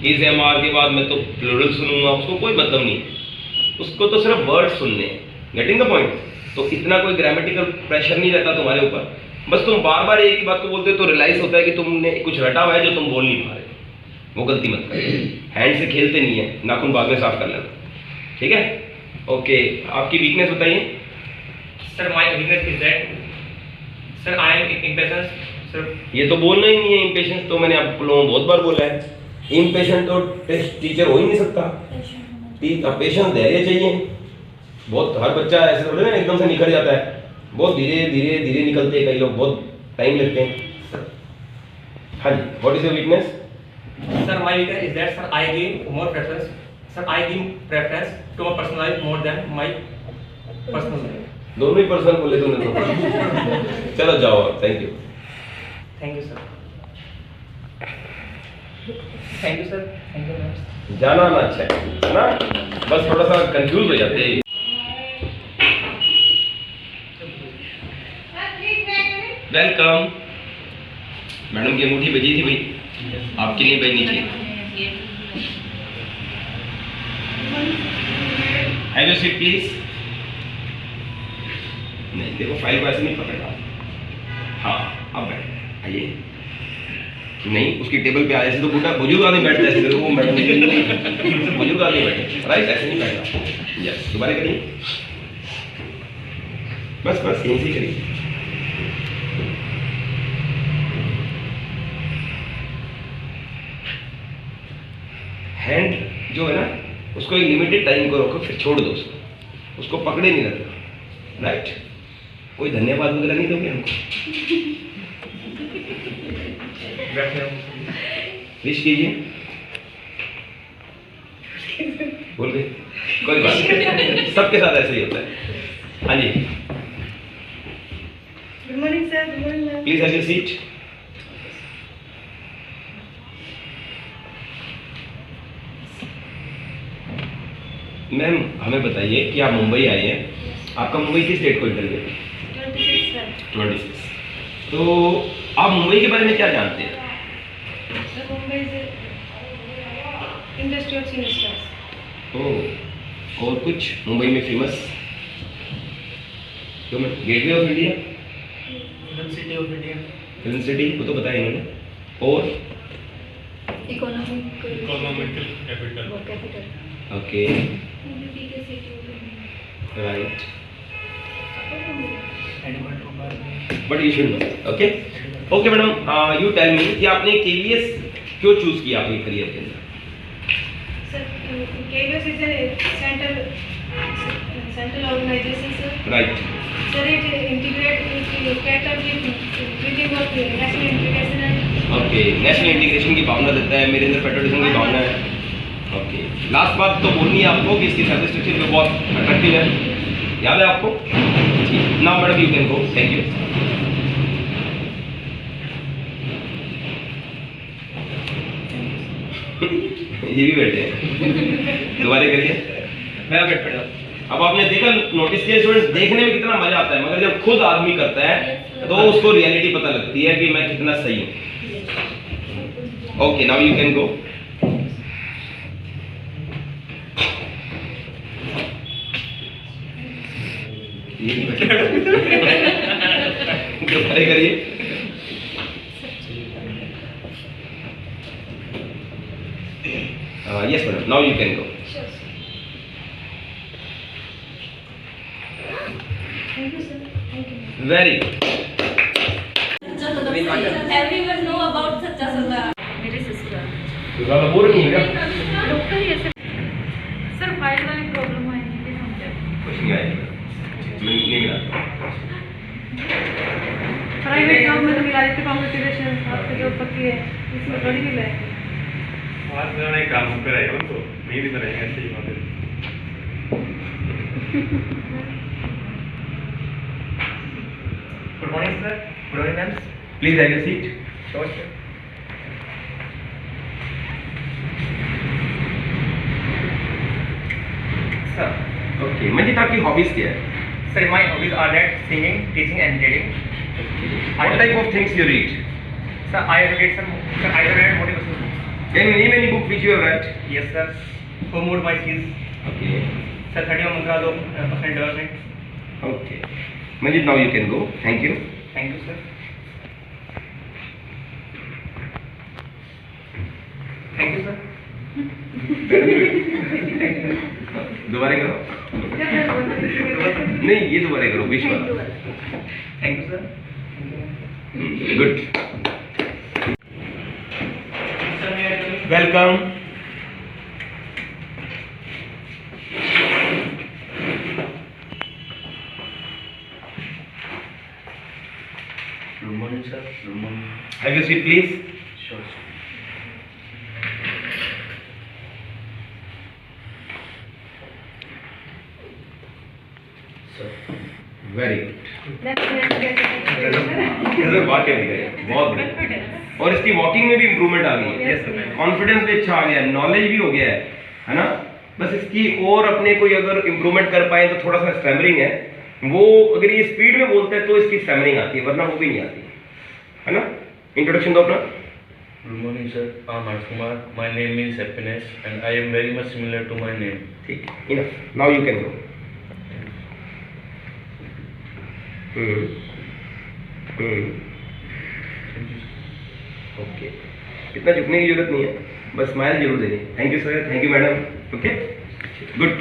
इज एम आर के बाद मैं तो प्लूरल सुनूंगा, उसको कोई मतलब नहीं। उसको तो सिर्फ वर्ड सुनने हैं, गेटिंग द पॉइंट। तो इतना कोई ग्रामेटिकल प्रेशर नहीं रहता तुम्हारे ऊपर, बस तुम बार बार एक ही बात को बोलते हो तो रियलाइज होता है कि तुमने कुछ रटा हुआ है जो तुम बोल नहीं पा रहे, वो गलती मत करो। हैंड से खेलते नहीं है, नाखून बाद में साफ कर लेना, ठीक है। ओके, आपकी वीकनेस बताइए। Sir, my weakness is that, sir, I am impatient. Sir, ये तो बोलना ही नहीं है, इम्पेशेंस तो मैंने आप लोगों को बहुत बार बोला है। इम्पेशेंट तो टीचर हो ही नहीं सकता। पेशेंस, धैर्य चाहिए बहुत। हर बच्चा ऐसे थोड़े ना एकदम से निकल जाता है, बहुत धीरे धीरे धीरे निकलते हैं कई लोग, बहुत टाइम लगते हैं। हाँ जी, what is your weakness? sir, my weakness is that, sir, I give more preference. Sir, I give preference to my personal life more than my personal life. दोनों ही पर्सन बोले तुमने तो। चलो जाओ, thank you. Thank you, sir. Thank you, sir. Thank you, ma'am. जाना ना अच्छा है ना, बस थोड़ा सा कंफ्यूज हो जाते हैं। वेलकम। मैडम की अंगूठी बजी थी भाई, आपकी नहीं बजनी चाहिए। Have you seat please. नहीं देखो, फाइल को ऐसे नहीं पकड़ना। हाँ, अब बैठ आइए। नहीं, उसकी टेबल पे आए ऐसे तो बुजुर्ग आदमी बैठता है, वो मैडम बुजुर्ग आदमी बैठे, राइट, ऐसे नहीं बैठना। यस, दोबारा करिए, बस बस यहीं से करिए। हैंड जो है ना, उसको एक लिमिटेड टाइम को रखो, फिर छोड़ दो उसको पकड़े नहीं रखना, राइट। कोई धन्यवाद वगैरह नहीं दोगे हमको? विश कीजिए, बोल गए, कोई बात नहीं, सबके साथ ऐसे ही होता है। हाँ जी, good morning sir. Good morning ma'am. Please have your seat. Ma'am हमें बताइए कि आप मुंबई आए हैं, आपका मुंबई किस डेट को इंटरव्यू है? 26 सर। 26। तो आप मुंबई के बारे में क्या जानते हैं? Sir, Mumbai is industry of cinestars. Oh, और कुछ मुंबई में फेमस? क्यों ma'am? Gateway of India, Film City of India. Film city, वो तो बताया इन्होंने। और Economical capital. Capital. Okay, right, but you should know. Okay okay madam, you tell me कि आपने केवीएस क्यों चूज किया अपने करियर के अंदर? Sir, KVS is a central organisation sir. Right, sir, it cater with building of national integration. Okay, national integration की भावना देता है, मेरे अंदर पेट्रियटिज्म की भावना है। ओके, लास्ट बात तो बोलनी है आपको कि इसकी सर्विस स्ट्रक्चर जो बहुत अट्रैक्टिव है, याद है आपको? ठीक, now madam you can go, thank you. ये भी बैठे हैं, दोबारा करिए। मैं बैठ पड़ा। अब आपने देखा, नोटिस किया स्टूडेंट्स, देखने में कितना मजा आता है, मगर जब खुद आदमी करता है तो उसको रियलिटी पता लगती है कि मैं कितना सही हूँ। ओके, नाउ यू कैन गो। ये नहीं बचा दोबारा करिए। Yes madam, now you can go. Sure, sir. Thank you, sir. Thank you. Very good. Everyone know about Sacha Sardar. मेरे सिस्टर तो ज़्यादा बोर नहीं है क्या? डॉक्टर ही ऐसे सर फाइल वाली प्रॉब्लम आई है कि समझे कुछ नहीं आएगा, नहीं मिला। प्राइवेट जॉब में तो मिला रही थी, कॉम्पिटिशन आपके जो पक्की है इसमें बड़ी मिला है। आज मैंने काम पे रहेगा तो मेरी तो रहेगा ऐसे ही बात है। Good morning, sir. Good morning, ma'am. Please have a seat. Sure, sir. Sir, Okay. Manjit आपकी हॉबीज क्या है? sir, my hobbies are that singing, teaching, and reading. What type of things you read? Sir, I have read some. Sir, I have read motivational books. Can you name any book which you have read? Yes, sir. Who moved my skills? Okay. Sir, 31 Mantras of personal development. Okay. Manjit, now you can go. Thank you. Thank you, sir. Thank you, sir. दोबारा करो। नहीं, ये दोबारा करो, wish वाला। Thank you, sir. Good. Sir, may I come in? Welcome. Good morning, sir. Good morning. Have a seat, please. Sure, sir. Very good. इधर वाकई नहीं करे, बहुत बढ़िया। और इसकी वॉकिंग में भी इम्प्रूवमेंट आ गई है, कॉन्फिडेंस भी अच्छा आ गया है, नॉलेज भी हो गया है ना। बस इसकी और अपने कोई अगर इम्प्रूवमेंट कर पाए तो थोड़ा सा स्टैमरिंग है, वो अगर ये स्पीड में बोलते हैं तो इसकी स्टैमरिंग आती है, वरना वो भी नहीं आती है ना। इंट्रोडक्शन दो अपना। Good morning, sir. I'm Kumar. My name is Happiness, and I am very much similar to my name. ठीक, enough, now you can go. Okay, इतना झुकने की जरूरत नहीं है, बस स्माइल जरूर देनी। Thank you sir, thank you madam. Okay, good.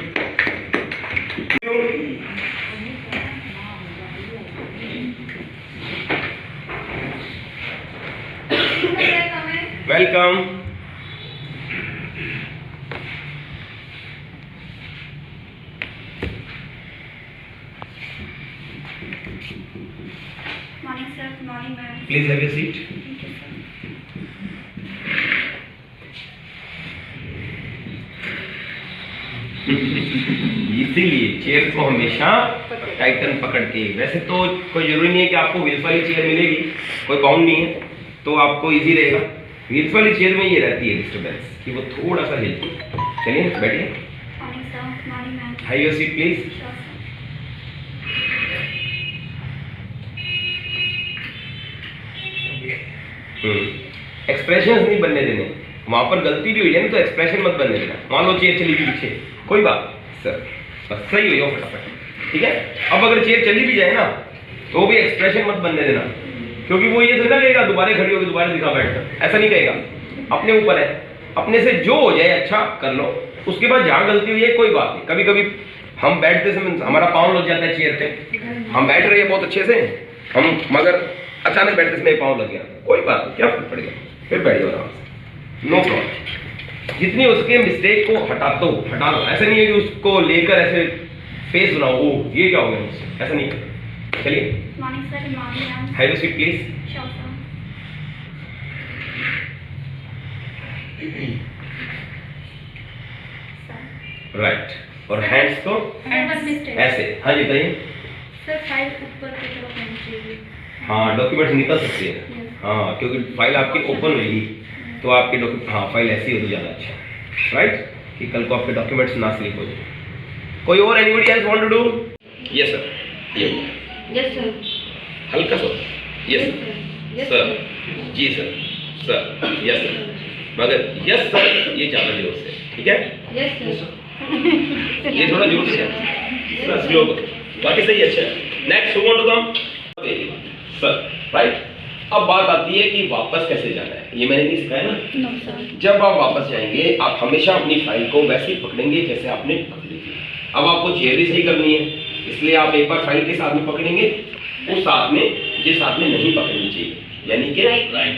Welcome. Morning, sir. Morning, ma'am. Please have a seat. इसीलिए चेयर को हमेशा टाइटन पकड़ के, वैसे तो कोई जरूरी नहीं है कि आपको व्हील्स वाली चेयर मिलेगी, कोई बाउंड नहीं है, तो आपको इजी रहेगा। व्हील्स वाली चेयर में ये रहती है डिस्टर्बेंस कि वो थोड़ा सा हिलती है। चलिए बैठिए। Morning, sir. Morning, ma'am. Have your seat please. Sure, sir. Expression नहीं बनने देने, वहां पर गलती भी हो जाए तो एक्सप्रेशन मत बनने देना। मान लो चेयर चली गई पीछे, कोई बात सर, बस सही हो जाओ फटाफट, ठीक है। अब अगर चेयर चली भी जाए ना तो भी एक्सप्रेशन मत बनने देना, क्योंकि वो ये थोड़ा कहेगा दोबारा खड़ी होगी दोबारा दिखा बैठना, ऐसा नहीं कहेगा। अपने ऊपर है, अपने से जो हो जाए अच्छा कर लो, उसके बाद जहाँ गलती हुई है कोई बात नहीं। कभी कभी हम बैठते समय हमारा पाँव लग जाता है चेयर पे, हम बैठ रहे हैं बहुत अच्छे से, हम मगर अचानक बैठते समय पाँव लग गया, कोई बात नहीं, क्या फर्क पड़ेगा, फिर बैठ जाओ आराम से, नो प्रॉब्लम। जितनी उसके मिस्टेक को हटा दो, ऐसा नहीं है कि उसको लेकर ऐसे फेस बनाओ, ओ ये क्या हो गया मुझसे, ऐसा नहीं करना। चलिए, Morning, sir. Morning, ma'am. Have a seat please. Sure, sir. Sir. Right, और हैंड्स को Sir, one mistake. ऐसे, हाँ जी बताइए। Sir, फाइल ऊपर की तरफ होनी चाहिए। हाँ, डॉक्यूमेंट्स निकल सकते हैं, Yes. हाँ, क्योंकि फाइल आपकी ओपन होगी तो आपके डॉक्यूमेंट, हाँ फाइल ऐसी हो तो ज़्यादा अच्छा, राइट, कि कल को आपके डॉक्यूमेंट्स ना स्लिप हो जाए। कोई और anybody else want to do? Yes sir, ये Yes, sir. हल्का सा, यस Yes, सर, जी सर, यस सर, मगर यस सर ये ज़्यादा जोर से, ठीक है, Yes, sir. ये थोड़ा जोर से, थोड़ा स्लो, बाकी सही अच्छा है। Next who want to come? Very good sir, right. अब बात आती है कि वापस कैसे जाना है। ये मैंने नहीं सिखाया ना। No sir. जब आप वापस जाएंगे आप हमेशा अपनी फाइल को वैसे ही पकड़ेंगे जैसे आपने पकड़ी थी। अब आपको चेयर भी सही करनी है, इसलिए आप एक बार फाइल किस हाथ में पकड़ेंगे? उस हाथ में जिस हाथ में नहीं पकड़नी चाहिए, यानी कि राइट।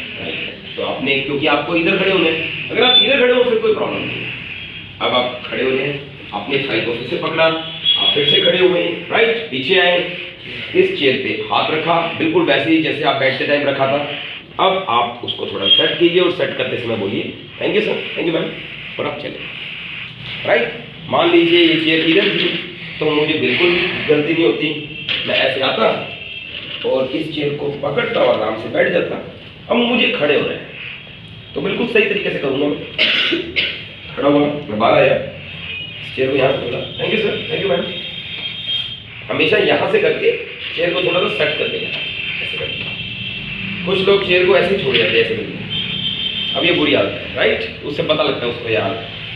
तो आपने, क्योंकि आपको इधर खड़े होना है, अगर आप इधर खड़े हो फिर कोई प्रॉब्लम नहीं है। अब आप खड़े हो रहे हैं, आपने फाइल को फिर से पकड़ा, आप फिर से खड़े हुए, राइट, पीछे आए, इस चेयर पे हाथ रखा बिल्कुल वैसे ही जैसे आप बैठते टाइम रखा था। अब आप उसको थोड़ा सेट कीजिए और सेट करते समय बोलिए thank you sir, thank you ma'am, और आप चले, राइट। मान लीजिए ये चेयर इधर थी तो मुझे बिल्कुल गलती नहीं होती, मैं ऐसे आता और इस चेयर को पकड़ता और आराम से बैठ जाता। अब मुझे खड़े हो रहे हैं तो बिल्कुल सही तरीके से करूँगा मैं। खड़ा हुआ, मैं बाहर आया, चेयर को यहाँ से पकड़ा, thank you sir, thank you ma'am. हमेशा यहाँ से करके चेयर को थोड़ा सा सेट करके जाना, ऐसे करके। कुछ लोग चेयर को ऐसे ही छोड़ जाते हैं ऐसे करके। अब ये बुरी आदत है, राइट। उससे पता लगता है उसको यार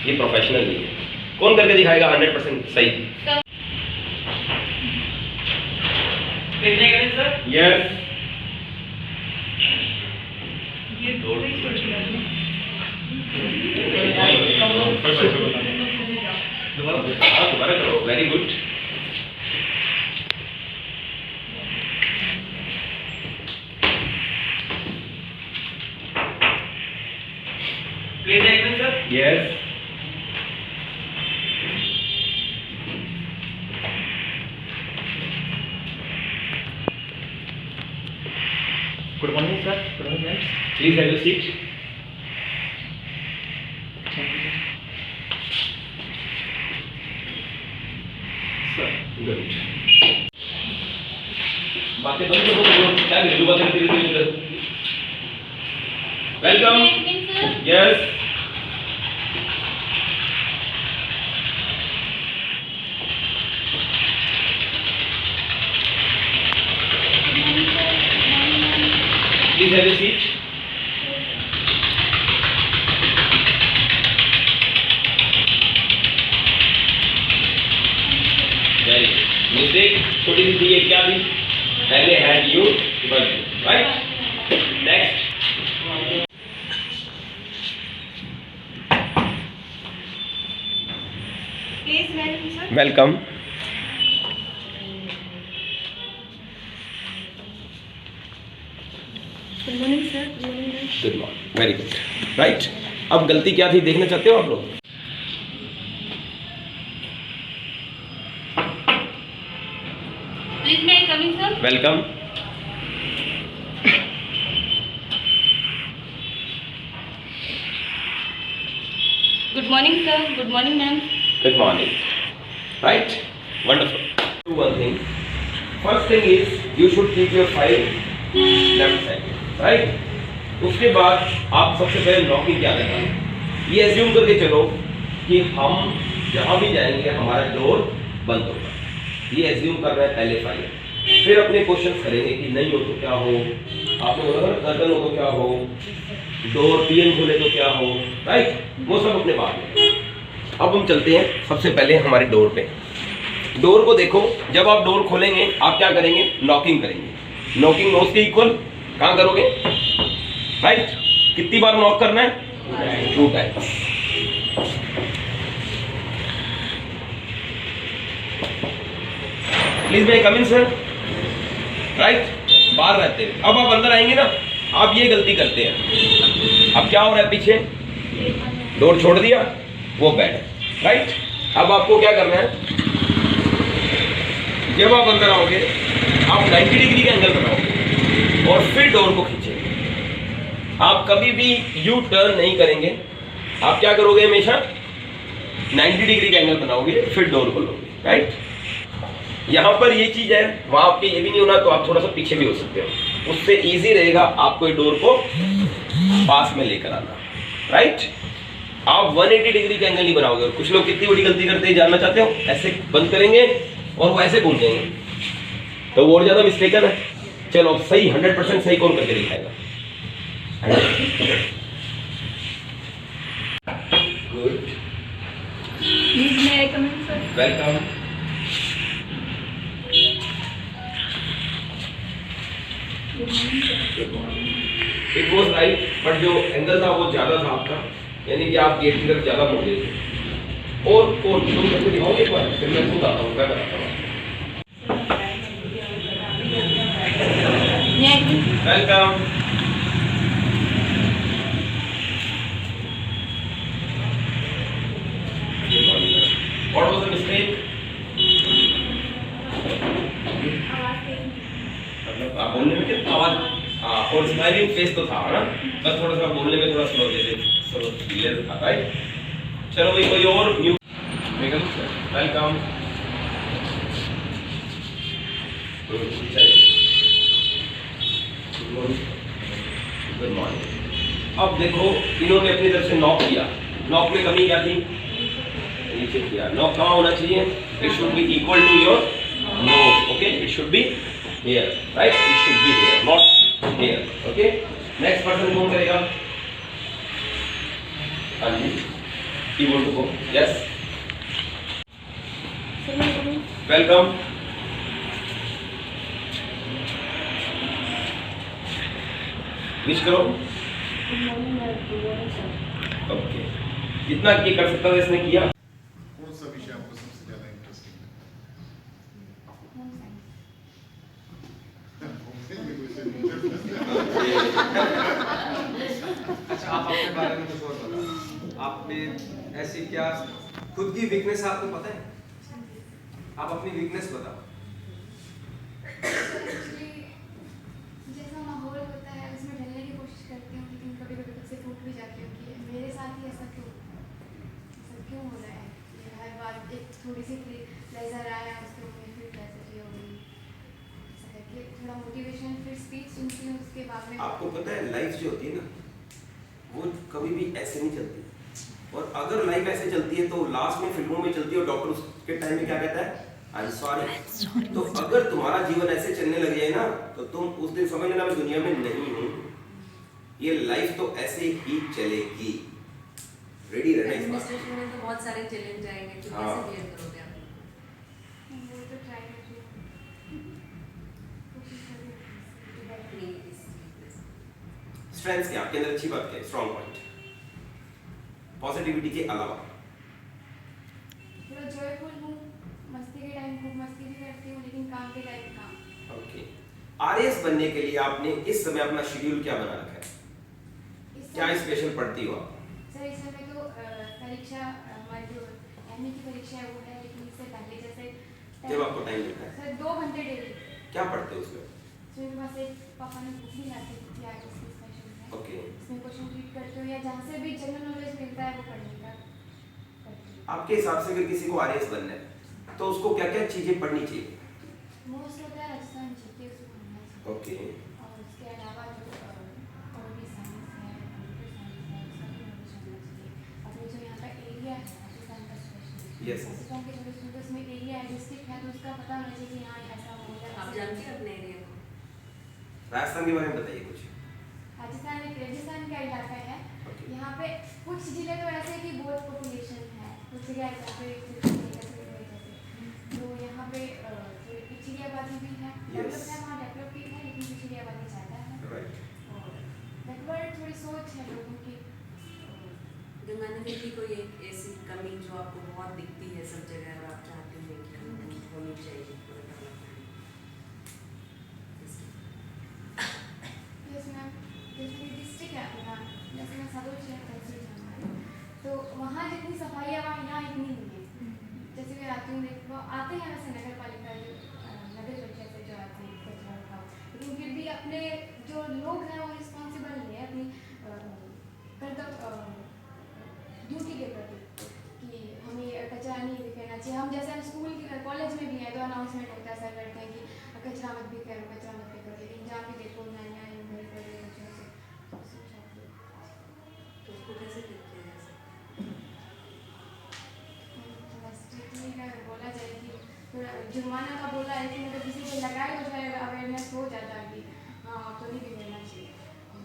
ये प्रोफेशनल नहीं है। कौन करके दिखाएगा 100% सही? Sir yes. ये दो ही सोच लेंगे। दोबारा करो, very good. Please action sir. Yes. Good morning sir. Good morning. Please have a seat. Good. बातें बंद करो, क्या घरेलू बातें करते रहते हो? Welcome. Yes. Please have a seat. Very good. Mistake छोटी सी थी, ये क्या थी? पहले had you, right. Next. Please welcome sir. Welcome. Good morning sir. Good morning ma'am. Good morning, very good, right. अब गलती क्या थी देखना चाहते हो आप लोग? Please may I come in, sir? Welcome. Good morning, sir. Good morning, ma'am. Good morning. Right? Wonderful. Do one thing. First thing is you should keep your file left side. Right? उसके बाद आप सबसे पहले locking क्या करना है? ये assume करके चलो कि हम जहाँ भी जाएंगे हमारा डोर बंद होगा। ये एज्यूम कर रहे हैं पहले फाइल। फिर अपने क्वेश्चन करेंगे कि नहीं हो तो क्या हो, आपने बोला ना कर्टन हो तो क्या हो, डोर पीएन खोले तो क्या हो, राइट। वो सब अपने बाद में। अब हम चलते हैं सबसे पहले हमारे डोर पे। डोर को देखो, जब आप डोर खोलेंगे आप क्या करेंगे? नॉकिंग करेंगे। नॉकिंग नोज के इक्वल कहाँ करोगे? राइट। कितनी बार नॉक करना है? 2 times. Please may come in sir, right. बाहर रहते हैं। अब आप अंदर आएंगे ना, आप ये गलती करते हैं। अब क्या हो रहा है पीछे? डोर छोड़ दिया, वो बेड है, राइट। अब आपको क्या करना है? जब आप अंदर आओगे आप 90 डिग्री का एंगल बनाओगे और फिर डोर को खींचेंगे। आप कभी भी यू टर्न नहीं करेंगे। आप क्या करोगे? हमेशा 90 डिग्री का एंगल बनाओगे फिर डोर खोलोगे, राइट। यहाँ पर ये चीज है, वहां आपके ये भी नहीं होना तो आप थोड़ा सा पीछे भी हो सकते हो। उससे इजी रहेगा आपको डोर को पास में लेकर आना, राइट। आप 180 डिग्री का एंगल नहीं बनाओगे। और कुछ लोग कितनी बड़ी गलती करते हैं जानना चाहते हो? ऐसे बंद करेंगे और वो ऐसे घूम जाएंगे, तो वो और ज्यादा मिस्टेकन है। चलो अब सही 100% सही कौन करके दिखाएगा? Good. Please may I come in sir. Welcome. It was right, but जो एंगल था वो ज़्यादा था आपका, यानी कि आप गेट की तरफ ज़्यादा मुड़ गए थे। और कौन तुम करके दिखाओगे एक बार, फिर मैं खुद आता हूँ, मैं बताता हूँ। Welcome. What was the mistake? मतलब आप बोलने में क्या आवाज और स्माइलिंग फेस तो था ना, बस थोड़ा सा बोलने में थोड़ा स्लो क्लियर था, राइट? चलो भाई कोई और न्यू वेलकम। Good morning. अब देखो इन्होंने अपनी तरफ से नॉक किया, नॉक में कमी क्या थी? नीचे किया। नॉक कहाँ होना चाहिए? It should be equal to your nose, okay? It should be here, right? It should be here, not here, okay? Next person कौन करेगा? हाँ जी, you want to go? Yes, welcome. Wish करो। ओके, जितना ये कर सकता था इसने किया। कौन सा विषय आपको सबसे ज्यादा इंटरेस्टिंग अच्छा, आप अपने बारे में कुछ और बताओ। आप में ऐसी क्या खुद की वीकनेस आपको पता है? आप अपनी वीकनेस बताओ। जैसा माहौल होता है उसमें ढलने की कोशिश करती हूँ, लेकिन कभी कभी खुद से टूट भी जाती हूँ कि मेरे साथ ही ऐसा क्यों हो रहा है। ये हर बात एक थोड़ी सी प्लेजर आया उसके ऊपर फिर प्लेजर ये हो गई, ऐसा करके थोड़ा मोटिवेशन फिर स्पीच सुनती हूँ उसके बाद में। आपको पता है लाइफ जो होती है ना, वो कभी भी ऐसे नहीं चलती, और अगर लाइफ ऐसे चलती है तो लास्ट में फिल्मों में चलती है और डॉक्टर उसके टाइम में क्या कहता है? I am sorry. तो अगर तुम्हारा जीवन ऐसे चलने लग जाए ना, तो तुम उस दिन समझ लेना मैं दुनिया में नहीं हूँ। ये लाइफ तो ऐसे ही चलेगी। रेडी रहना इस बात। एडमिनिस्ट्रेशन में तो बहुत सारे चैलेंज आएंगे, तो कैसे क्लियर करोगे आप? वो तो ट्राई करती हूँ, कोशिश करती हूँ। स्ट्रेंथ्स क्या आपके अंदर? अच्छी बात क्या है? स्ट्रॉन्ग पॉइंट पॉजिटिविटी के अलावा? थोड़ा जॉयफुल हूँ, मस्ती के टाइम खूब मस्ती भी करती हूँ, लेकिन काम के टाइम काम। ओके, आरएएस बनने के लिए आपने इस समय अपना शेड्यूल क्या बना रखा है? क्या स्पेशल पढ़ती हो आप? सर इस समय तो परीक्षा हमारी जो एमए की परीक्षा है वो है, लेकिन इससे पहले जैसे जब आपको टाइम मिलता है सर 2 घंटे डेली। क्या पढ़ते हो उसमें? सर मेरे पास एक पापा ने बुक भी लाती थी आर्ट्स की स्पेशल है। ओके, इसमें क्वेश्चन रीड करते हो या जहाँ से भी जनरल नॉलेज मिलता है वो पढ़ने का करती हूँ। आपके हिसाब से अगर किसी को आरएएस बनना है तो उसको क्या क्या चीजें पढ़नी चाहिए? मोस्ट होता है राजस्थान जीके उसको पढ़ना चाहिए। ओके, और उसके अलावा जो और भी साइंस है, कंप्यूटर साइंस है, उसका भी नॉलेज होना चाहिए। अपने जो यहाँ का एरिया है राजस्थान का स्पेशल, Yes. राजस्थान के छोटे छोटे उसमें एरिया है, डिस्ट्रिक्ट है, तो उसका पता होना चाहिए कि यहाँ ऐसा माहौल है। आप जानते हैं अपने एरिया को? राजस्थान के बारे में बताइए कुछ। राजस्थान एक रेगिस्तान का इलाका है। Okay. यहाँ पे कुछ जिले तो ऐसे हैं कि बहुत पॉपुलेशन है, कुछ जगह जहाँ पे जैसे तो यहाँ पे थोड़ी पिछड़ी आबादी भी है, डेवलप है, वहाँ डेवलप भी है, लेकिन पिछड़ी आबादी ज़्यादा है। राइट, और बैकवर्ड थोड़ी सोच है लोगों की। गंगानगर की कोई एक ऐसी कमी जो आपको बहुत दिखती है सब जगह और आप चाहते हैं कि हमको होनी चाहिए पूरे डेवलपमेंट? जैसे डिस्ट्रिक्ट है अपना, जैसे मैं सदोज शहर तहसील हमारे, तो वहाँ जितनी सफाई है वहाँ यहाँ इतनी नहीं है। जैसे मैं आती हूँ वो आते हैं वैसे नगर पालिका जो नगर परिषद से जो आते हैं कचरा उठाओ, लेकिन फिर भी अपने जो लोग हैं वो रिस्पॉन्सिबल नहीं है अपनी ड्यूटी के प्रति कि हमें कचरा नहीं बिखेरना चाहिए। हम जैसे हम स्कूल कॉलेज में भी हैं तो अनाउंसमेंट होता है, सर करते हैं कि कचरा मत बिखेरो, कचरा मत बिखेरो, लेकिन जहाँ भी देखो नया नया घर पर बच्चों से तो उसको कैसे ठीक किया जा सकता है? थोड़ा स्ट्रिक्टली अगर बोला जाए कि थोड़ा जुर्माना का बोला है, लेकिन अगर किसी को लगाए हो जाए अवेयरनेस हो जाता है कि हाँ तो नहीं बिगड़ना चाहिए।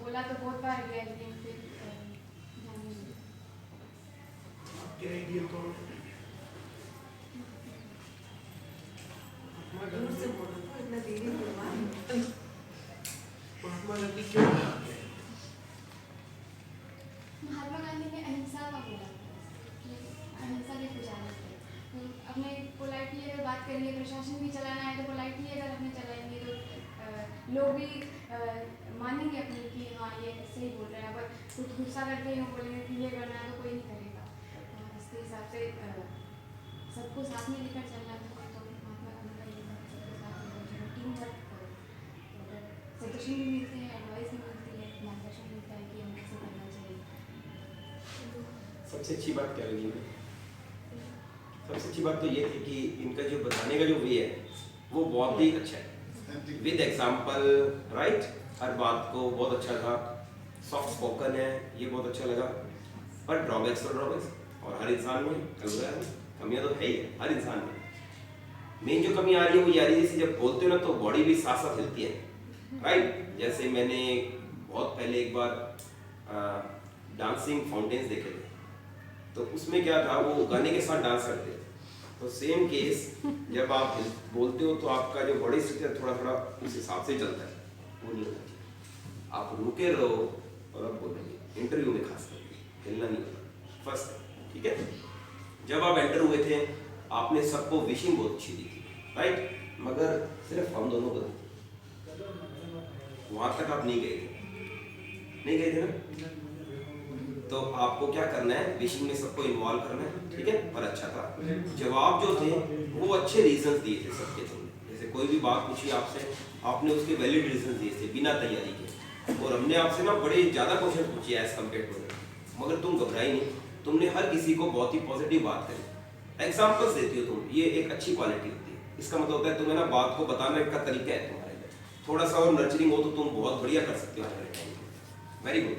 बोला तो बहुत बार गया, लेकिन फिर ध्यान नहीं दिया। आपके आइडिया तो दूर से बोलो तो इतना देरी बोलवा। महात्मा गांधी क्यों बनाते हैं? महात्मा गांधी ने अहिंसा का बोला, अहिंसा के पुजारी थे। तो अपने पोलाइटली अगर बात करेंगे, प्रशासन भी चलाना है तो पोलाइटली अगर अपने चलाएंगे तो लोग भी मानेंगे अपने कि हाँ ये सही बोल रहे हैं। अगर कुछ गुस्सा करके यूँ बोलेंगे कि ये करना है तो कोई नहीं करेगा। तो इसके हिसाब से सबको साथ में लेकर चलना है। तो महात्मा गांधी का ये सबको साथ लेकर चलना, टीम वर्क, सजेशन भी मिलते हैं, एडवाइस भी मिलती है, मार्गदर्शन मिलता है कि हमें कैसे करना चाहिए। सबसे अच्छी बात क्या लगी मुझे? सबसे अच्छी बात तो ये थी कि इनका जो बताने का जो वे है वो बहुत ही अच्छा है, विद एग्जाम्पल, राइट। हर बात को बहुत अच्छा था, सॉफ्ट स्पोकन है, ये बहुत अच्छा लगा। पर ड्रॉबैक्स तो ड्रॉबैक्स, और हर इंसान में कमियां तो है ही है, हर इंसान में। मेन जो कमी आ रही है वो ये आ रही है, जैसे जब बोलते हो ना तो बॉडी भी साथ साथ हिलती है, राइट। जैसे मैंने बहुत पहले एक बार डांसिंग फाउंटेन्स देखे थे, तो उसमें क्या था, वो गाने के साथ डांस करते थे। तो सेम केस जब आप बोलते हो तो आपका जो बॉडी स्ट्रक्चर थोड़ा थोड़ा उस हिसाब से चलता है, वो नहीं होना चाहिए। आप रुके रहो और अब बोलेंगे, इंटरव्यू में खास करके हिलना नहीं होता फर्स्ट, ठीक है। जब आप एंटर हुए थे आपने सबको विशिंग बहुत अच्छी दी थी, राइट, मगर सिर्फ हम दोनों को दी, वहां तक आप नहीं गए थे ना। तो आपको क्या करना है, विशिंग में सबको इन्वॉल्व करना है, ठीक है। पर अच्छा था, जवाब जो थे वो अच्छे रीजंस दिए थे सबके तुमने। जैसे कोई भी बात पूछी आपसे, आपने उसके वैलिड रीजंस दिए थे बिना तैयारी के। और हमने आपसे ना बड़े ज़्यादा क्वेश्चन पूछे एज कम्पेयर टू, मगर तुम घबराई नहीं, तुमने हर किसी को बहुत ही पॉजिटिव बात करी, एग्जाम्पल्स देती हो तुम, ये एक अच्छी क्वालिटी होती है। इसका मतलब होता है तुम्हें ना बात को बताने का तरीका है तुम्हारे में, थोड़ा सा और नर्चरिंग हो तो तुम बहुत बढ़िया कर सकते हो। Very good.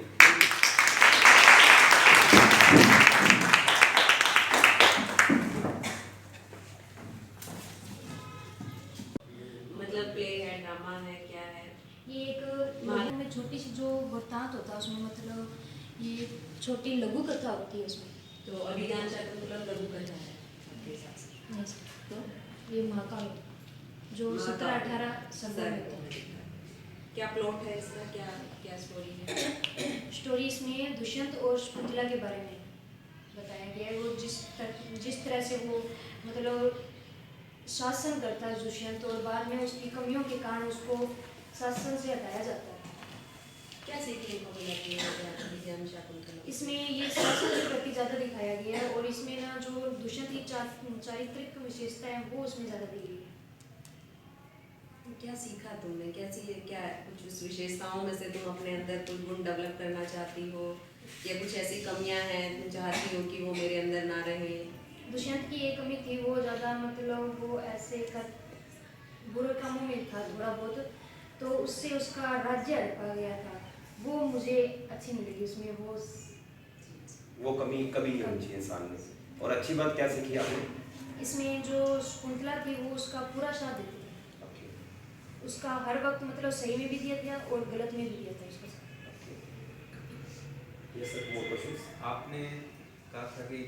मतलब प्ले है, ड्रामा है, क्या है? ये एक नाटक में छोटी सी जो वृत्तांत होता है उसमें, मतलब ये छोटी लघु कथा होती है उसमें। तो अभिज्ञान शाकुंतलम लघु कथा है आपके हिसाब से? नहीं सर, तो ये महाकाव्य जो 17-18 शब्दों में होता है। क्या प्लॉट है इसका, क्या क्या स्टोरी है? स्टोरी इसमें दुष्यंत और शकुंतला के बारे में बताया गया है। वो जिस तरह से वो मतलब शासन करता है दुष्यंत, और बाद में उसकी कमियों के कारण उसको शासन से हटाया जाता है। क्या सीखने को मिला कि अभिज्ञान शाकुंतलम? इसमें ये शासन के प्रति ज़्यादा दिखाया गया है, और इसमें ना जो दुष्यंत की चारित्रिक विशेषता है वो उसमें ज़्यादा दी गई है। क्या सीखा तुमने, कैसी क्या कुछ उस विशेषताओं में से तुम अपने अंदर कुछ गुण डेवलप करना चाहती हो, या कुछ ऐसी कमियां हैं तुम चाहती हो कि वो मेरे अंदर ना रहे? दुष्यंत की एक कमी थी, वो ज़्यादा मतलब वो ऐसे कर बुरे कामों में था थोड़ा बहुत, तो उससे उसका राज्य हड़पा गया था, वो मुझे अच्छी नहीं लगी उसमें। वो कमी कभी नहीं होनी चाहिए इंसान में। और अच्छी बात क्या सीखी आपने? इसमें जो शकुंतला थी वो उसका पूरा साथ देती थी, उसका हर वक्त मतलब सही में भी दिया था और गलत में भी दिया था उसका साथ। आपने कहा था कि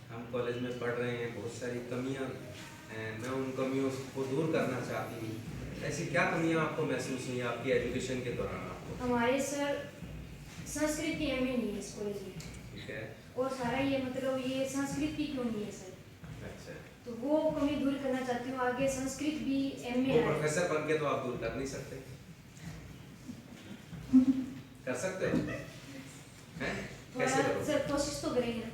हम कॉलेज में पढ़ रहे हैं, बहुत सारी कमियां हैं, मैं उन कमियों को दूर करना चाहती हूँ। ऐसी क्या कमियां आपको महसूस हुई आपकी एजुकेशन के दौरान? आपको हमारे सर संस्कृत की एमए नहीं है इस कॉलेज में, ठीक है, और सारा ये मतलब ये संस्कृत की क्यों नहीं है सर, अच्छा, तो वो कमी दूर करना चाहती हूँ। आगे संस्कृत भी एमए वो प्रोफेसर बन के तो आप दूर कर नहीं सकते, कर सकते हैं? कैसे करोगे? सर कोशिश तो करेंगे ना।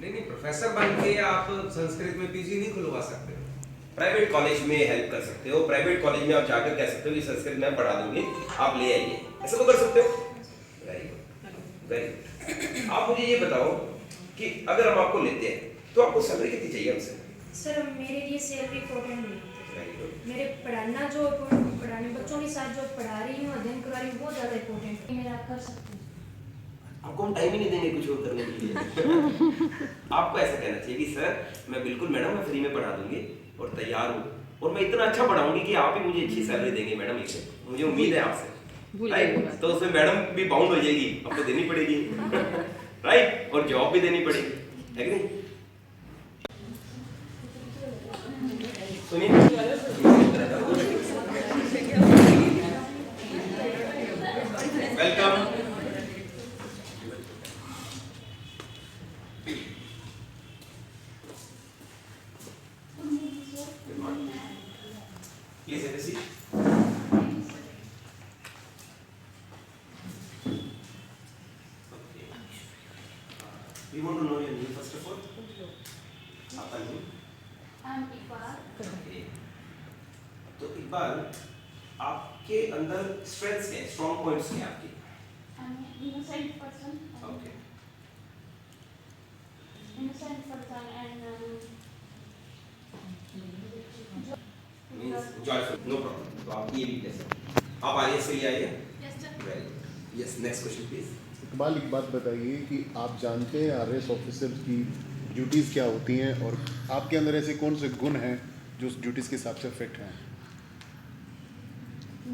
नहीं, प्रोफेसर बन के आप संस्कृत में पीजी नहीं खुलवा सकते। प्राइवेट कॉलेज में हेल्प कर सकते हो, प्राइवेट कॉलेज में आप जाकर कह सकते हो कि संस्कृत मैं पढ़ा दूंगी, आप ले आइए, ऐसा तो कर सकते हो। Very good, very good. आप मुझे ये बताओ कि अगर हम आपको लेते हैं तो आपको सैलरी कितनी चाहिए हमसे? सर मेरे लिए सैलरी इम्पोर्टेंट नहीं है, वेरी गुड। मेरे पढ़ाने बच्चों के साथ जो पढ़ा रही हूँ, अध्ययन करवा रही हूँ, वो ज़्यादा इम्पोर्टेंट है। मेरा आप कर सकते हैं। आपको हम टाइम ही नहीं देंगे कुछ और करने के लिए। आपको ऐसा कहना चाहिए कि सर मैं बिल्कुल मैडम मैं फ्री में पढ़ा दूंगी और तैयार हूँ, और मैं इतना अच्छा पढ़ाऊंगी कि आप ही मुझे अच्छी सैलरी देंगे मैडम, इसे मुझे उम्मीद है आपसे, राइट। तो उसमें मैडम भी बाउंड हो जाएगी, आपको देनी पड़ेगी, राइट, और जॉब भी देनी पड़ेगी, है कि नहीं? सुनिए welcome. Please have a seat. We want to know your name first of all. आपका name? Okay. तो इकबाल, आपके अंदर स्ट्रेंथ्स क्या है, स्ट्रॉन्ग पॉइंट्स क्या है आपके? innocent person. Okay. Innocent person and Means joyful, no problem. तो आप ये भी कह सकते हैं। आप आगे से ही आइए। yes sir. Well, yes, next question please. Iqbal, एक बात बताइए कि आप जानते हैं आरएस ऑफिसर की ड्यूटीज़ क्या होती हैं और आपके अंदर ऐसे कौन से गुण हैं जो उस ड्यूटीज़ के हिसाब से फिट हैं?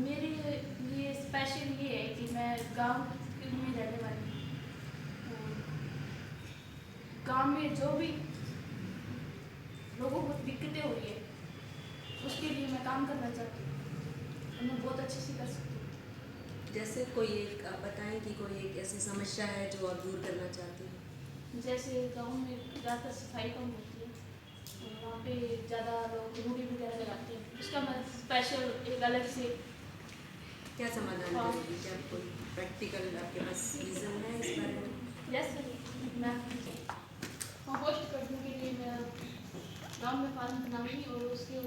मेरे लिए स्पेशल ये है कि मैं गांव में रहने वाली हूँ। गांव में जो भी लोगों को दिक्कतें हो रही है उसके लिए मैं काम करना चाहती हूँ और मैं बहुत अच्छे से कर सकती हूँ। जैसे कोई एक आप बताएं कि कोई एक ऐसी समस्या है जो आप दूर करना चाहते हैं। जैसे गांव में ज़्यादा सफाई कम होती है और वहाँ पे ज़्यादा लोग रूढ़ी वगैरह लगाते हैं, उसका मैं स्पेशल एक अलग से क्या समाधान करेंगे? क्या कोई प्रैक्टिकल आपके पास रीज़न है इस बारे में? यस मैं कंपोस्ट करने के लिए मैं गांव में फार्म बनाऊंगी और उसके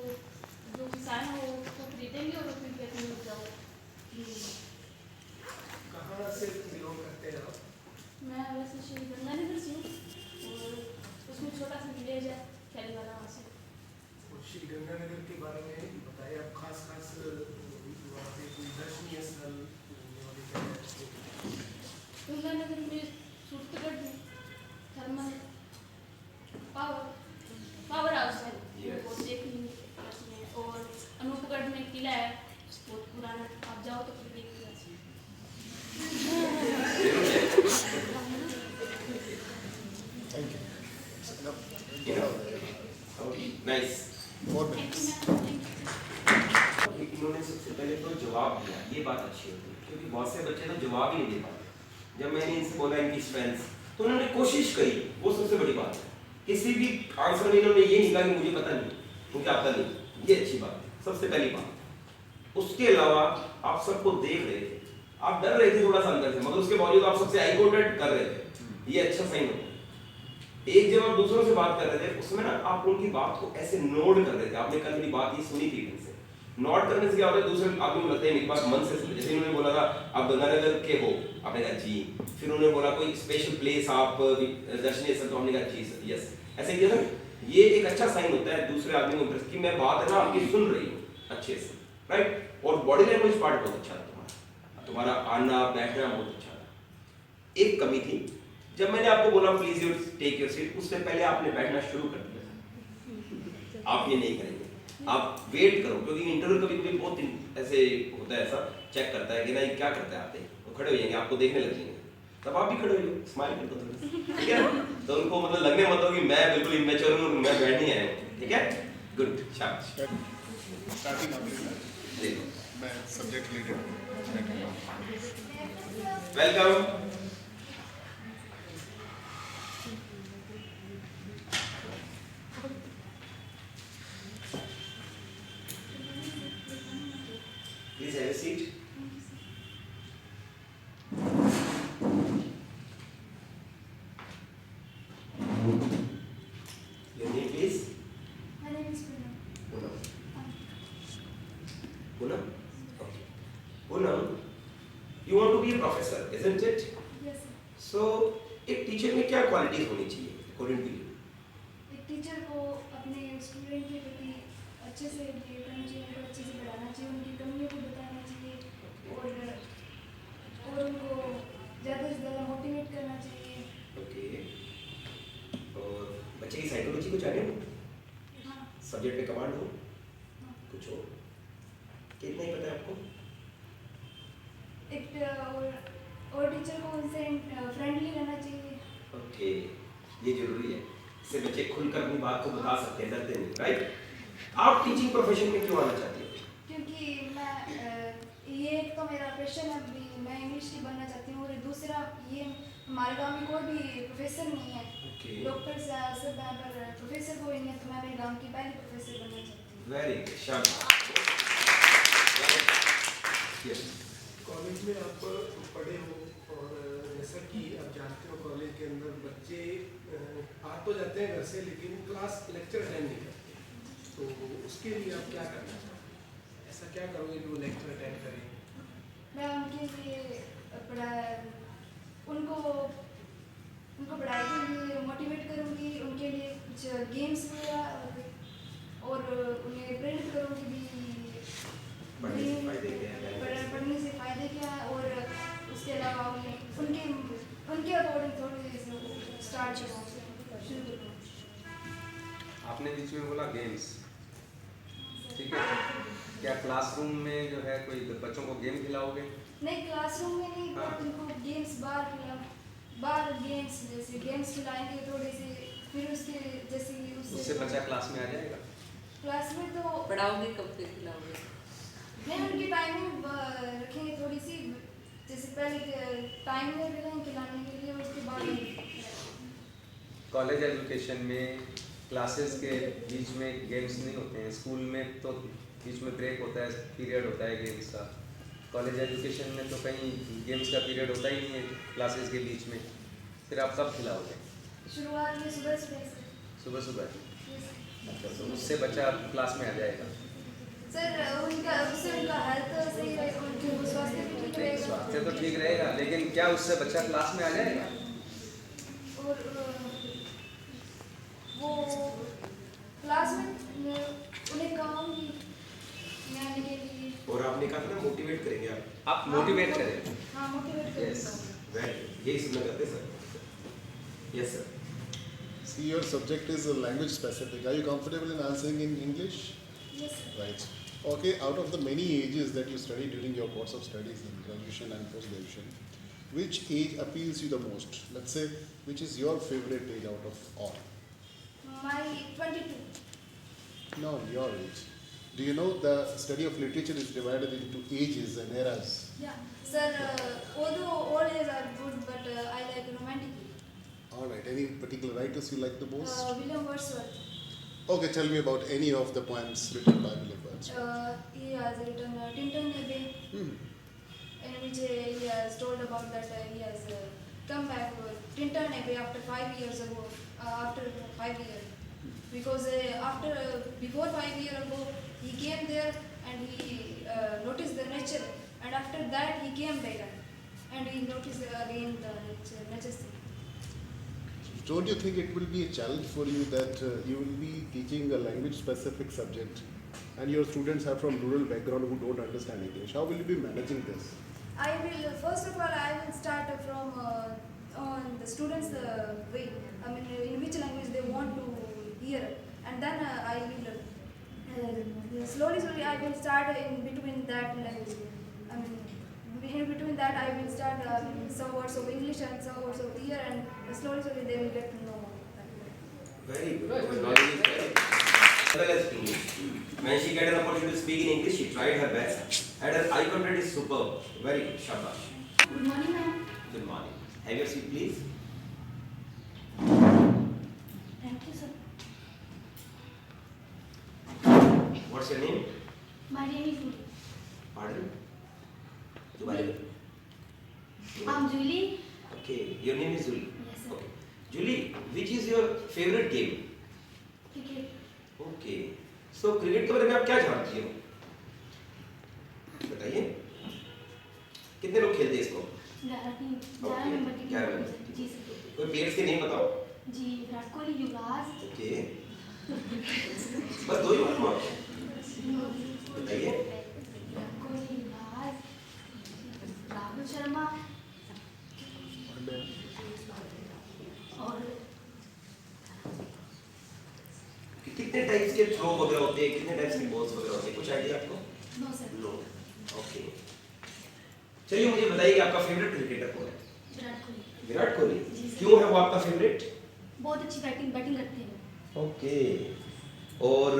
जो किसान हो उसको खरीदेंगे और फिर खेत में लग जाओ। कहाँ से बिलोंग करते हैं आप? मैं वैसे श्री गंगानगर से हूँ और उसमें छोटा सा विलेज है खेलने वाला वहाँ से। श्री गंगानगर के बारे में बताइए, आप खास वहाँ पे कोई दर्शनीय स्थल गंगानगर में सूरतगढ़ में थर्मल पावर हाउस है वो देखने में, और अनूपगढ़ में किला है बहुत पुराना, आप जाओ तो फिर देखिए। नाइस। इन्होंने सबसे पहले तो जवाब दिया, ये बात अच्छी होती है क्योंकि बहुत से बच्चे तो जवाब ही नहीं दे पाते। जब मैंने इनसे बोला इनकी स्ट्रेंथ्स तो उन्होंने कोशिश करी, वो सबसे बड़ी बात है। किसी भी आंसर में इन्होंने ये नहीं कहा कि मुझे पता नहीं, मुझे आता नहीं, ये अच्छी बात है, सबसे पहली बात। उसके अलावा आप सबको देख रहे थे, आप डर रहे थे थोड़ा सा अंदर से, मगर उसके बावजूद आप सबसे आई कॉन्टैक्ट कर रहे थे, ये अच्छा साइन होता है। एक जब आप दूसरों से बात कर रहे थे उसमें ना आप उनकी बात को ऐसे नोट कर रहे थे। आपने कल मेरी बात ये सुनी थी इनसे, नोट करने से क्या होता है, दूसरे आदमी को लगता है मेरी बात मन से सुने। जैसे इन्होंने बोला था आप गंगानगर के हो, आपने कहा जी, फिर उन्होंने बोला कोई स्पेशल प्लेस आप दर्शनीय स्थल, तो हमने कहा जी यस, ऐसे किया ना, ये एक अच्छा साइन होता है दूसरे आदमी को इम्प्रेस कि मैं बात है ना आपकी सुन रही हूँ अच्छे से, राइट। और बॉडी लैंग्वेज पार्ट बहुत अच्छा था तुम्हारा आना बैठना बहुत अच्छा था। एक कमी थी, जब मैंने आपको बोला please you take your seat, उससे पहले आपने बैठना शुरू कर दिया। आप ये नहीं करेंगे, आप वेट करो, क्योंकि इंटरव्यू कभी कभी बहुत ऐसे होता है, ऐसा चेक करता है कि ना ये क्या करते हैं, आते वो खड़े हो जाएंगे, आपको देखने लग जाएंगे, तब आप भी खड़े हो जाओ, स्माइल कर दो थोड़ा, ठीक है। तो उनको मतलब लगने मत हो कि मैं बिल्कुल इमेच्योर हूँ, मैं बैठ नहीं आया हूँ, ठीक है, गुड, शाबाश। स्टार्टिंग देखो मैं subject leader, welcome. Please have a seat. Your name please? My name is Poonam. Poonam? Okay. Poonam, you want to be a professor, isn't it? Yes sir. So, एक टीचर में क्या qualities होनी चाहिए according to you? एक teacher को अपने student के प्रति अच्छे से बिहेव करना चाहिए, उनको अच्छे से पढ़ाना चाहिए, उनकी कमियों को बताना चाहिए और उनको ज़्यादा से ज़्यादा मोटिवेट करना चाहिए। Okay. और बच्चे की साइकोलॉजी को जाने हो? हाँ। सब्जेक्ट पे कमांड हो? हाँ। कुछ हो? कितना ही पता है आपको? एक और टीचर को उनसे फ्रेंडली रहना चाहिए। ओके, ये जरूरी है, इससे बच्चे खुलकर अपनी बात को बता सकते हैं, डरते नहीं, राइट। आप टीचिंग प्रोफेशन में क्यों आना चाहते हो? क्योंकि मैं ये एक तो मेरा पैशन है, अभी मैं इंग्लिश की बनना चाहती हूँ। और दूसरा ये हमारे गांव में कोई भी प्रोफेसर नहीं है, डॉक्टर सब यहाँ पर प्रोफेसर कोई नहीं है, तो मैं मेरे गांव की पहली प्रोफेसर बनना चाहती हूँ। वेरी गुड, शाबाश। कॉलेज में आप पढ़े हो और जैसा कि आप जानते हो कॉलेज के अंदर बच्चे आ तो जाते हैं घर से, लेकिन क्लास लेक्चर अटेंड नहीं करते, तो उसके लिए आप क्या करना चाहते हैं? ऐसा क्या करोगे जो लेक्चर अटेंड करें? मैं उनके लिए उनको पढ़ाई के लिए मोटिवेट करूँगी, उनके लिए कुछ गेम्स वगैरह और उन्हें प्रेरित करूँगी भी पढ़ने से फ़ायदे क्या है, और उसके अलावा उनके अकॉर्डिंग थोड़ी स्टार्ट शुरू करूँ। आपने बीच में बोला गेम्स, ठीक है, क्या क्लासरूम में जो है कोई बच्चों को गेम खिलाओगे? नहीं, क्लासरूम में नहीं, बट उनको गेम्स बाहर गेम्स जैसे गेम्स खिलाएंगे थोड़े से, फिर उसके जैसे उससे बच्चा क्लास में आ जाएगा। क्लास में तो पढ़ाओगे कब तक खिलाओगे? नहीं, उनकी टाइमिंग रखेंगे थोड़ी सी, जैसे पहले टाइम में खिलाने के लिए, उसके बाद कॉलेज एजुकेशन में क्लासेस के बीच में गेम्स नहीं होते हैं, स्कूल में तो बीच में ब्रेक होता है, पीरियड होता है गेम्स का। कॉलेज एजुकेशन में तो कहीं गेम्स का पीरियड होता ही नहीं है क्लासेस के बीच में, फिर आप कब खिलाओगे? शुरुआत में सुबह सुबह। अच्छा, तो उससे बच्चा क्लास में आ जाएगा। सर, उससे उनका हेल्थ सही रहेगा, उनके स्वास्थ्य भी ठीक रहेगा। स्वास्थ्य तो ठीक रहेगा, लेकिन क्या उससे बच्चा क्लास में आ जाएगा? और वो क्लास में उन्हें काम भी आने के लिए, और आपने कहा था ना मोटिवेट करेंगे आप मोटिवेट करें। हाँ, मोटिवेट करेंगे। यस, वेरी, यही सुनना चाहते sir. Yes sir. See, your subject is language specific. Are you comfortable in answering in English? Yes, sir. Right. Okay, out of the many ages that you study during your course of studies in graduation and post-graduation, which age appeals you the most? Let's say, which is your favorite age out of all? My 22. No, your age. Do you know the study of literature is divided into ages and eras? Yeah, sir. Although all ages are good, but I like romantic. All right. Any particular writers you like the most? William Wordsworth. Okay, tell me about any of the poems written by William Wordsworth. He has written Tintin Abbey, in which he has told about that he has come back to Tintin Abbey after 5 years ago. After 5 years, because before 5 years ago he came there and he noticed the nature, and after that he came back and he noticed again the nature thing. Don't you think it will be a challenge for you that you will be teaching a language specific subject and your students are from rural background who don't understand English? How will you be managing this? I will, first of all, I will start from on the students' way. I mean, in which language they want to hear, and then I will slowly I will start in between that language. I mean, in between that I will start some words of English and some words of here, and slowly they will get to know. Very good. Your knowledge is very good. As well as English. When she get an opportunity to speak in English, she tried her best, and her eye contact is superb. Very good. Shabash. Good morning, ma'am. Good morning. Have your seat, please. Thank you, sir. What's your name? My name is Julie. Pardon? I'm Julie. Okay. Your name is Julie. Yes, sir. Okay. Julie, which is your favorite game? Cricket. Okay. So cricket के बारे में आप क्या जानती हो? बताइए। कितने लोग खेलते हैं इसको? 11 नंबर की टीम। जी सर। कोई प्लेयर्स के नेम बताओ। जी, विराट कोहली, युवराज। ओके। बस दो ही मालूम आपको? बताइए। विराट कोहली, युवराज, राहुल शर्मा और कितने टाइप्स के थ्रो वगैरह होते हैं, कितने टाइप्स के बॉल्स वगैरह होते हैं, कुछ आइडिया आपको? No sir. नो। ओके। चलिए मुझे बताइए कि आपका फेवरेट क्रिकेटर कौन है? विराट कोहली। विराट कोहली। क्यों है वो आपका फेवरेट? बहुत अच्छी बैटिंग करते हैं। ओके। और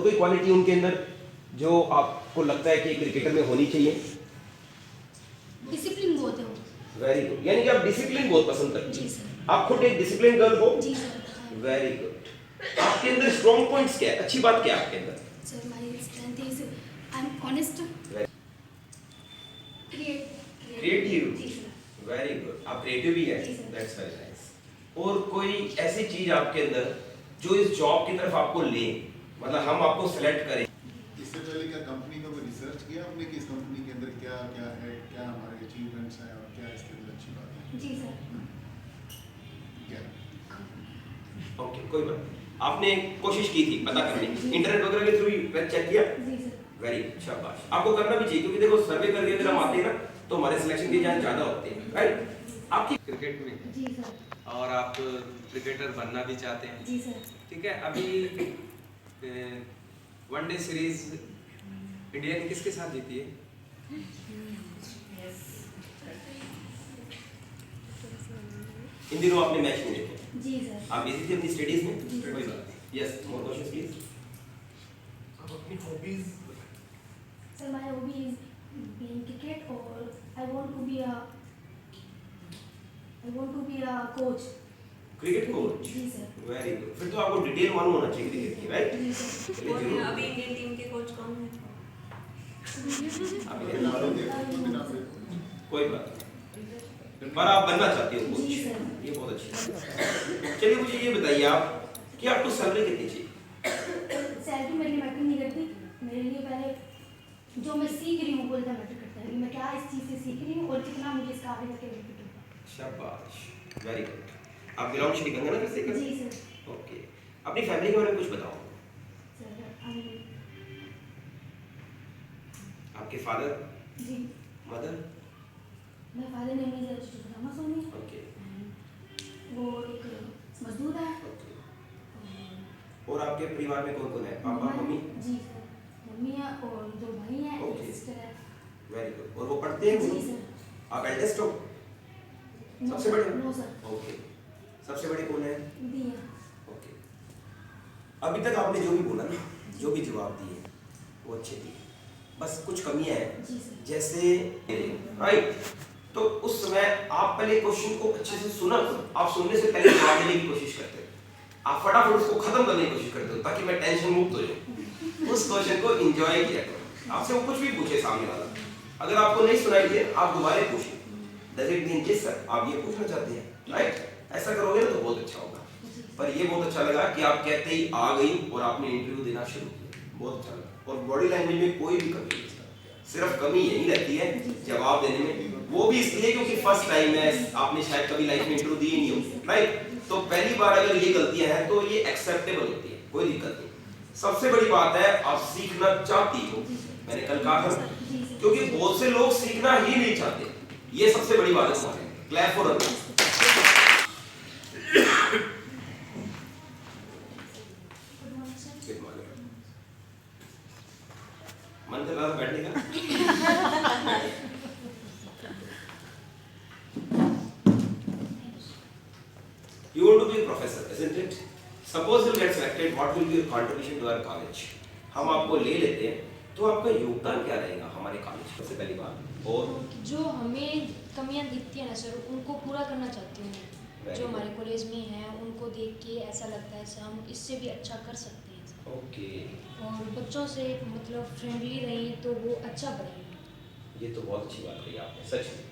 कोई क्वालिटी उनके अंदर जो आपको लगता है कि क्रिकेटर में होनी चाहिए? डिसिप्लिन वेरी गुड, यानी कि आप डिसिप्लिन बहुत पसंद करते जी हैं। सर। आप खुद एक डिसिप्लिन गर्ल हो। जी सर। Very good. आपके अंदर स्ट्रॉन्ग पॉइंट्स क्या है, अच्छी बात क्या है आपके अंदर? Sir my strength is I am honest, creative. जी सर। वेरी गुड, आप क्रिएटिव भी है। जी सर। That's very nice. और कोई ऐसी चीज आपके अंदर जो इस जॉब की तरफ आपको ले, मतलब हम आपको सेलेक्ट करें? इससे पहले क्या कंपनी का कोई रिसर्च किया आपने कि इस कंपनी के अंदर क्या क्या है, क्या हमारे अचीवमेंट्स हैं और क्या इसके अंदर अच्छी बात है? जी सर। क्या? ओके, कोई बात नहीं। आपने कोशिश की थी पता करने की, इंटरनेट वगैरह के थ्रू चेक किया? जी सर। वेरी शाबाश, आपको करना भी चाहिए, क्योंकि देखो सर्वे करके अगर हम आते हैं ना तो हमारे सिलेक्शन के चांस ज्यादा होते हैं, राइट? आपकी क्रिकेट में जी सर। और आप क्रिकेटर बनना भी चाहते हैं, जी सर। ठीक है। अभी वनडे सीरीज इंडिया ने किसके साथ जीती है? इन दिनों आपने मैच नहीं देखे? जी सर। आप बिजी थे अपनी स्टडीज में? जी सर। कोई बात नहीं। Yes, more questions please. आप अपनी hobbies sir my hobby is playing cricket और I want to be a coach. Cricket coach? जी सर। वेरी गुड, फिर तो आपको डिटेल मालूम होना चाहिए क्रिकेट की, राइट? जी सर। चलिए और जरूर। अभी इंडियन टीम के कोच कौन है? आप ये कोई बात नहीं, पर आप बनना चाहते हो कोच, जी सर। ये बहुत अच्छी बात है। चलिए मुझे ये बताइए आप कि आपको सैलरी कितनी चाहिए? सैलरी मेरे लिए मैटर नहीं करती, मेरे लिए पहले जो मैं सीख रही हूँ वो ज़्यादा मैटर करता है कि मैं क्या इस चीज़ से सीख रही हूँ और कितना मुझे इसका आगे जाके बेनिफिट होगा। शाबाश, वेरी गुड। आप बिलोंग श्री गंगानगर से करते हैं? जी सर। ओके, अपनी फैमिली के बारे में कुछ बताओ। सर आपके फादर, जी मदर? मेरे फादर ने मुझे थॉमस होनी है, ओके, वो एक मजदूर है। और आपके परिवार में कौन कौन है? पापा, मम्मी? जी सर, मम्मी है और 2 भाई हैं, ओके। एक सिस्टर है। Very good. और वो पढ़ते हैं? जी सर। आप एल्डेस्ट हो? नो सबसे सर, बड़े? No sir. ओके, सबसे बड़े कौन है? दी है। ओके, अभी तक आपने जो भी बोला ना, जो भी जवाब दिए वो अच्छे दिए, बस कुछ कमियां हैं। जी सर। जैसे राइट, तो उस समय आप पहले क्वेश्चन को अच्छे से सुना करो। आप सुनने से पहले जवाब देने की कोशिश करते हो, आप फटाफट उसको खत्म करने की कोशिश करते हो ताकि मैं टेंशन मुक्त हो जाऊं। उस क्वेश्चन को एंजॉय किया करो। आपसे वो कुछ भी पूछे सामने वाला, अगर आपको नहीं सुनाई दे आप दोबारा पूछिए, does it mean this sir, आप ये पूछना चाहते हैं, राइट? ऐसा करोगे ना तो बहुत अच्छा होगा। पर ये बहुत अच्छा लगा कि आप कहते ही आ गई और आपने इंटरव्यू देना शुरू किया, बहुत अच्छा लगा। और बॉडी लैंग्वेज में कोई भी कमी नहीं, सिर्फ कमी यही रहती है जवाब देने में, वो भी इसलिए क्योंकि फर्स्ट टाइम है, आपने शायद कभी लाइफ में इंटरव्यू दी ही नहीं हो, राइट? तो पहली बार अगर ये गलतियां हैं तो ये एक्सेप्टेबल होती है, कोई दिक्कत नहीं। सबसे बड़ी बात है आप सीखना चाहती हो, मैंने कल कहा था, क्योंकि बहुत से लोग सीखना ही नहीं चाहते, ये सबसे बड़ी बात है हमारे। Clap for others. मन कर रहा था बैठने का? You want to be a professor, isn't it? Suppose you get selected, what will be your contribution to our college? हम आपको ले लेते हैं तो आपका योगदान क्या रहेगा हमारे कॉलेज? सबसे पहली बात। और जो हमें कमियां दिखती है ना सर, उनको पूरा करना चाहती हूँ मैं, जो हमारे कॉलेज में हैं उनको देख के ऐसा लगता है सर हम इससे भी अच्छा कर सकते हैं सर। ओके, और बच्चों से मतलब फ्रेंडली रहिए तो वो अच्छा पढ़ेंगे। ये तो बहुत अच्छी बात कही आपने, सच में।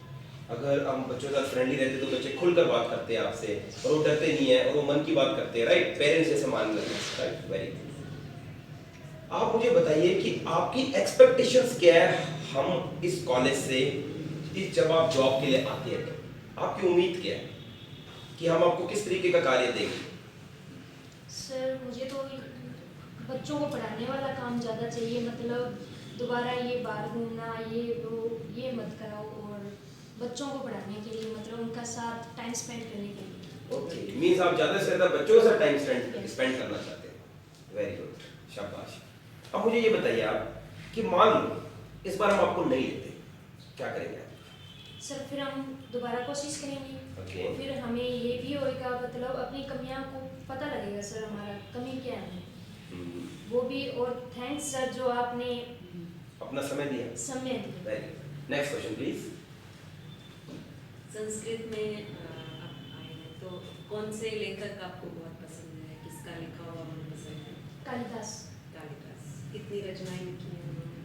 अगर हम बच्चों के साथ फ्रेंडली रहते तो बच्चे खुलकर बात करते हैं आपसे, और वो डरते नहीं है और वो मन की बात करते हैं, राइट? पेरेंट्स जैसे मान लेते हैं, राइट? Very good. आप मुझे बताइए कि आपकी एक्सपेक्टेशंस क्या है हम इस कॉलेज से, इस जब आप जॉब के लिए आते हैं तो आपकी उम्मीद क्या है कि हम आपको किस तरीके का कार्य देंगे? सर मुझे तो बच्चों को पढ़ाने वाला काम ज़्यादा चाहिए, मतलब दोबारा ये बाहर घूमना ये वो ये मत कराओ, और बच्चों को पढ़ाने के लिए मतलब उनका साथ टाइम स्पेंड करने के लिए। ओके, मींस आप ज़्यादा से ज़्यादा बच्चों के साथ टाइम स्पेंड करना चाहते हैं। वेरी गुड, शाबाश। अब मुझे ये बताइए आप कि मान लो इस बार हम आपको नहीं लेते, क्या करेंगे आप? सर फिर हम दोबारा कोशिश करेंगे। ओके। फिर हमें ये भी होएगा, मतलब अपनी कमियां को पता लगेगा सर हमारा कमी क्या है वो भी। और थैंक्स सर जो आपने अपना समय दिया। समय दिया। Very good. Next question please. Sanskrit में आप आए हैं तो कौन से लेखक आपको बहुत पसंद है, किसका लिखा हुआ बहुत पसंद है? कालिदास। कालिदास। कितनी रचनाएं लिखी हैं उन्होंने?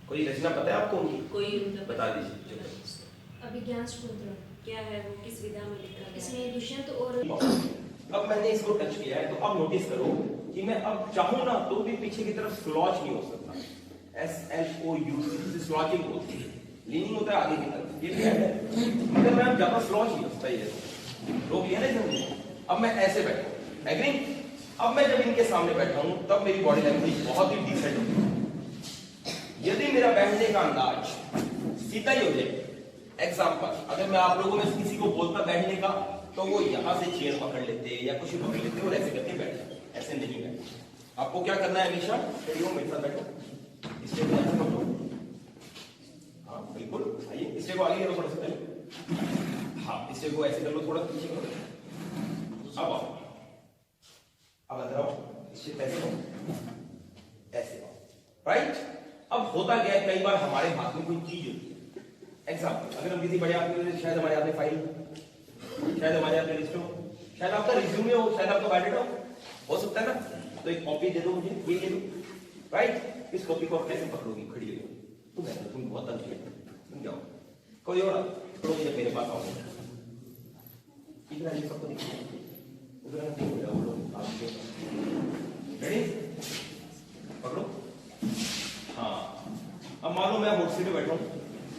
कोई रचना पता है आपको उनकी? कोई उनका बता दीजिए। अभिज्ञान शाकुंतलम। क्या है वो, किस विधा में लिखा गया? इसमें दुष्यंत और अब मैंने इसको टच किया है तो अब नोटिस करो कि मैं अब चाहूं ना तो भी पीछे की तरफ स्लॉच नहीं हो सकता। SLOU स्लॉचिंग होती है, लीनिंग होता है आगे की तरफ, ये क्या है, मगर मैं अब ज्यादा स्लॉच नहीं हो सकता। ये रोक लिया ना जब अब मैं ऐसे बैठा, एग्री? अब मैं जब इनके सामने बैठा हूं तब मेरी बॉडी लैंग्वेज बहुत ही डिसेंट होगी। यदि मेरा बैठने का अंदाज सीधा ही हो जाए, एग्जाम्पल अगर मैं आप लोगों में से किसी को बोलता बैठने का तो वो यहाँ से चेयर पकड़ लेते या कुछ पकड़ लेते और ऐसे करके बैठ जाते, ऐसे नहीं बैठे। आपको क्या करना है, हमेशा खड़े हो, मेरे साथ बैठो, इससे को ऐसे बैठो, हाँ बिल्कुल, आइए इससे को आगे करो थोड़ा सा पहले, हाँ इससे को ऐसे कर लो, थोड़ा पीछे करो, अब आओ, अब अंदर आओ, इससे ऐसे करो, ऐसे आओ, राइट? अब होता क्या है, कई बार हमारे हाथ में कोई चीज होती है, एग्जाम्पल अगर हम किसी बड़े आदमी, शायद हमारे हाथ में फाइल, शायद हमारे हाथ में लिस्ट हो, शायद आपका रिज्यूमे हो, शायद आपका बायोडाटा हो सकता है ना, तो एक कॉपी दे दो मुझे, ये ले लो, राइट? इस कॉपी को आप कैसे पकड़ोगी, खड़ी हो तुम बहुत तंग किया, तुम जाओ कोई और पकड़ो, ये मेरे पास आओ, इतना ये सबको दिखाओ, उधर नहीं हो जाओ लोग, आप रेडी, पकड़ो, हाँ। अब मान लो मैं बोर्ड सीट पे बैठा हूँ,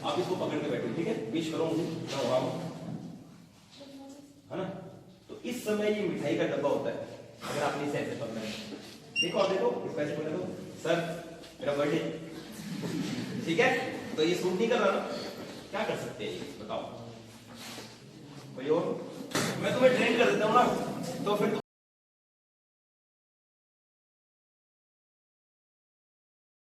आप इसको पकड़ के बैठो, ठीक है? पेश करो मुझे, मैं वहां हूं, है ना? तो इस समय ये मिठाई का डब्बा होता है, अगर आपने इसे ऐसे पकड़ा है, देखो और देखो, इसको ऐसे पकड़ दो, सर मेरा बर्थडे, ठीक है? तो ये सूट नहीं कर रहा ना, क्या कर सकते हैं ये बताओ? कोई और? मैं तुम्हें ट्रेन कर देता हूँ ना, तो फिर